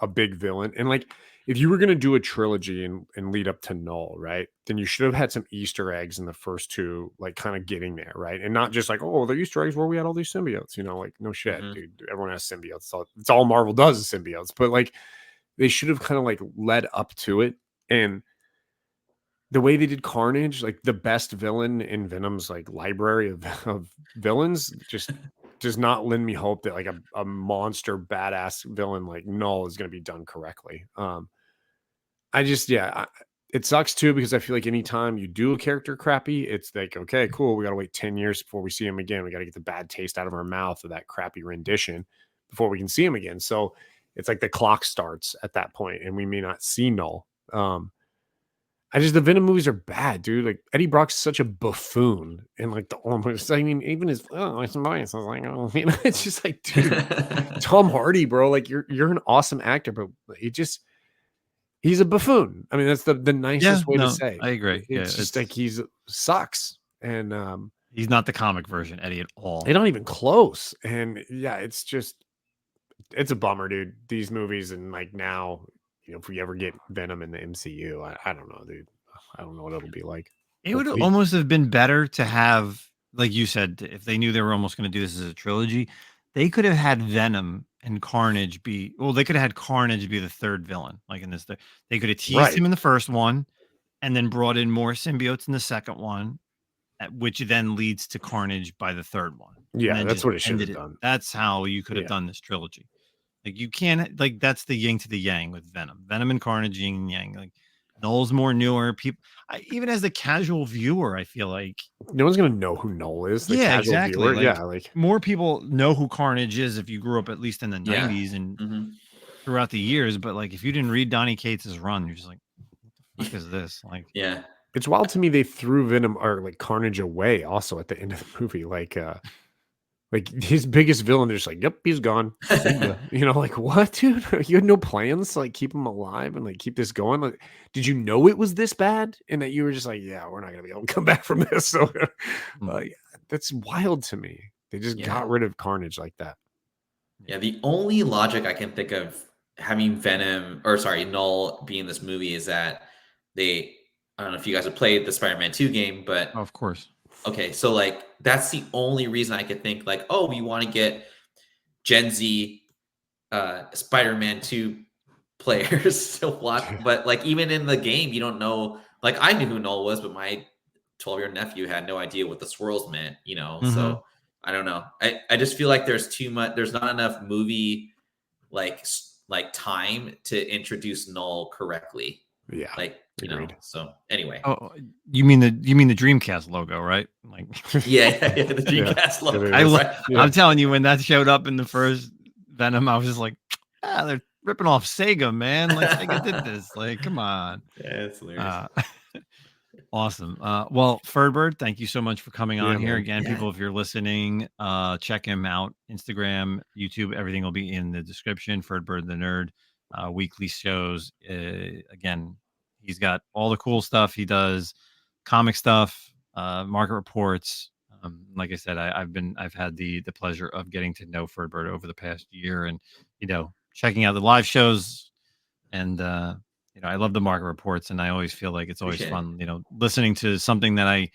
a big villain. And like, if you were going to do a trilogy and lead up to Null, right, then you should have had some Easter eggs in the first two, like kind of getting there, right? And not just like, oh, the Easter eggs where we had all these symbiotes, you know, like, no shit, dude. Everyone has symbiotes. It's all Marvel does is symbiotes. But like, they should have kind of like led up to it. And the way they did Carnage, like the best villain in Venom's like library of villains, just does not lend me hope that like a monster badass villain like Null is going to be done correctly. It sucks too, because I feel like anytime you do a character crappy, it's like, okay, cool, we got to wait 10 years before we see him again. We got to get the bad taste out of our mouth of that crappy rendition before we can see him again. So it's like the clock starts at that point, and we may not see Null. The Venom movies are bad, dude. Like, Eddie Brock's such a buffoon, and like even his voice, I was like, oh, you know, it's just like, dude, Tom Hardy, bro, like you're an awesome actor, but he's a buffoon. I mean, that's the nicest way to say. I agree. It's just like he's sucks, and he's not the comic version Eddie at all. They're not even close. And yeah, it's a bummer, dude. These movies, and like now, you know, if we ever get Venom in the MCU, I don't know, dude. I don't know what it'll be like. It would almost have been better to have, like you said, if they knew they were almost going to do this as a trilogy, they could have had Venom and Carnage they could have had Carnage be the third villain. Like in this, they could have teased him in the first one, and then brought in more symbiotes in the second one, which then leads to Carnage by the third one. Yeah, that's what it should have done. That's how you could have done this trilogy. Like, you can't, like, that's the yin to the yang with Venom and Carnage, yin and yang. Like, Null's more newer. People, even as the casual viewer, I feel like no one's gonna know who Null is. Exactly. Viewer. Like more people know who Carnage is if you grew up at least in the 90s and throughout the years. But like, if you didn't read Donny Cates' run, you're just like, what the fuck is this? Like, yeah, it's wild to me they threw Venom or like Carnage away also at the end of the movie. Like his biggest villain, they're just like, yep, he's gone. You know, like, what, dude? You had no plans to like keep him alive and like keep this going. Like, did you know it was this bad? And that you were just like, yeah, we're not gonna be able to come back from this. So that's wild to me. They just got rid of Carnage like that. Yeah, the only logic I can think of having Null be in this movie is that I don't know if you guys have played the Spider-Man 2 game, but of course. Okay, so like that's the only reason I could think, like, oh, you want to get Gen Z Spider-Man 2 players to watch. But like even in the game, you don't know. Like I knew who Null was, but my 12-year-old nephew had no idea what the swirls meant. So I don't know. I just feel like there's too much. There's not enough movie like time to introduce Null correctly. Yeah. Like agreed. So anyway. Oh, you mean the Dreamcast logo, right? Like yeah, the Dreamcast logo. I'm telling you, when that showed up in the first Venom, I was just like, they're ripping off Sega, man. Like Sega did this. Like, come on. Yeah, it's hilarious. Awesome. Well, Ferdbird, thank you so much for coming on here. Man. Again, people, if you're listening, check him out. Instagram, YouTube, everything will be in the description. Ferdbirdthenerd, weekly shows. Again, he's got all the cool stuff. He does comic stuff, market reports. Like I said, I've had the pleasure of getting to know Ferdbird over the past year, and checking out the live shows, and I love the market reports, and I always feel like it's always fun, listening to something that I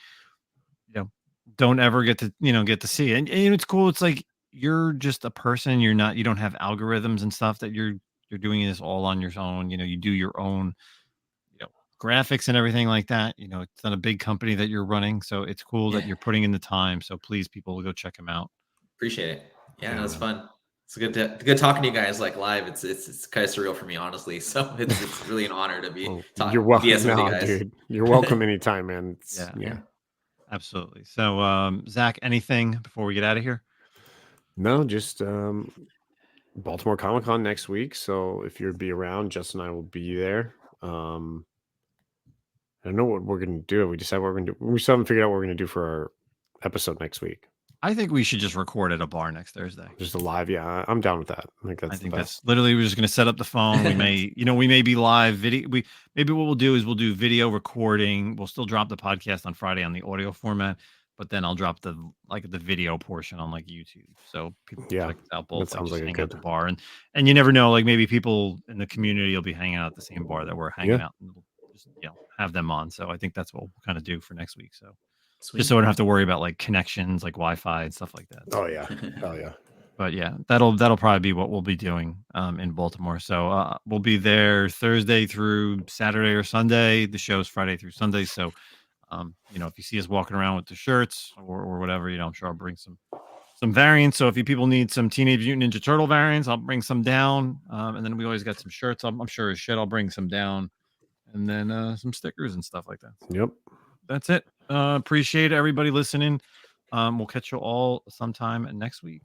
don't ever get to see. And it's cool. It's like you're just a person. You don't have algorithms and stuff that you're doing this all on your own. You do your own graphics and everything like that. It's not a big company that you're running, so it's cool that you're putting in the time. So please, people, go check him out. Appreciate it. Yeah, it's fun. It's good talking to you guys like live. It's kind of surreal for me, honestly. So it's really an honor to be talking. You're welcome, with you guys. dude. You're welcome anytime, man. Yeah, absolutely. So, Zach, anything before we get out of here? No, just Baltimore Comic-Con next week. So if you'll be around, Justin and I will be there. I don't know what we're going to do. We decide what we're going to do. We still haven't figured out what we're going to do for our episode next week. I think we should just record at a bar next Thursday. Just a live. Yeah, I'm down with that. I think that's literally, we're just going to set up the phone. We may be live video. Maybe what we'll do is we'll do video recording. We'll still drop the podcast on Friday on the audio format, but then I'll drop the video portion on like YouTube. So people can check it out both. Sounds like hang out at the bar, and you never know, like maybe people in the community will be hanging out at the same bar that we're hanging out, and we'll just have them on. So I think that's what we'll kind of do for next week. So Sweet. Just so I don't have to worry about like connections, like Wi-Fi and stuff like that. Oh yeah. Oh yeah. But yeah, that'll probably be what we'll be doing in Baltimore. So we'll be there Thursday through Saturday or Sunday. The show's Friday through Sunday. So if you see us walking around with the shirts or whatever, I'm sure I'll bring some variants. So if you people need some Teenage Mutant Ninja Turtle variants, I'll bring some down. And then we always got some shirts. I'm sure as shit I'll bring some down, and then some stickers and stuff like that. Yep. That's it. Appreciate everybody listening. We'll catch you all sometime next week.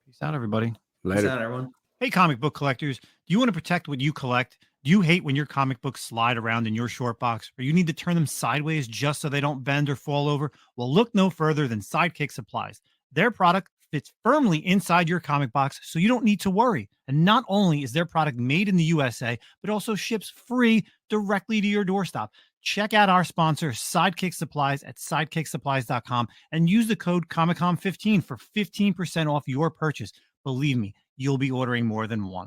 Peace out, everybody. Later. Peace out, everyone. Hey, comic book collectors, do you want to protect what you collect? Do you hate when your comic books slide around in your short box, or you need to turn them sideways just so they don't bend or fall over? Well, look no further than Sidekick Supplies. Their product fits firmly inside your comic box, so you don't need to worry. And not only is their product made in the USA, but also ships free directly to your doorstep. Check out our sponsor, Sidekick Supplies, at sidekicksupplies.com and use the code ComicCom15 for 15% off your purchase. Believe me, you'll be ordering more than one.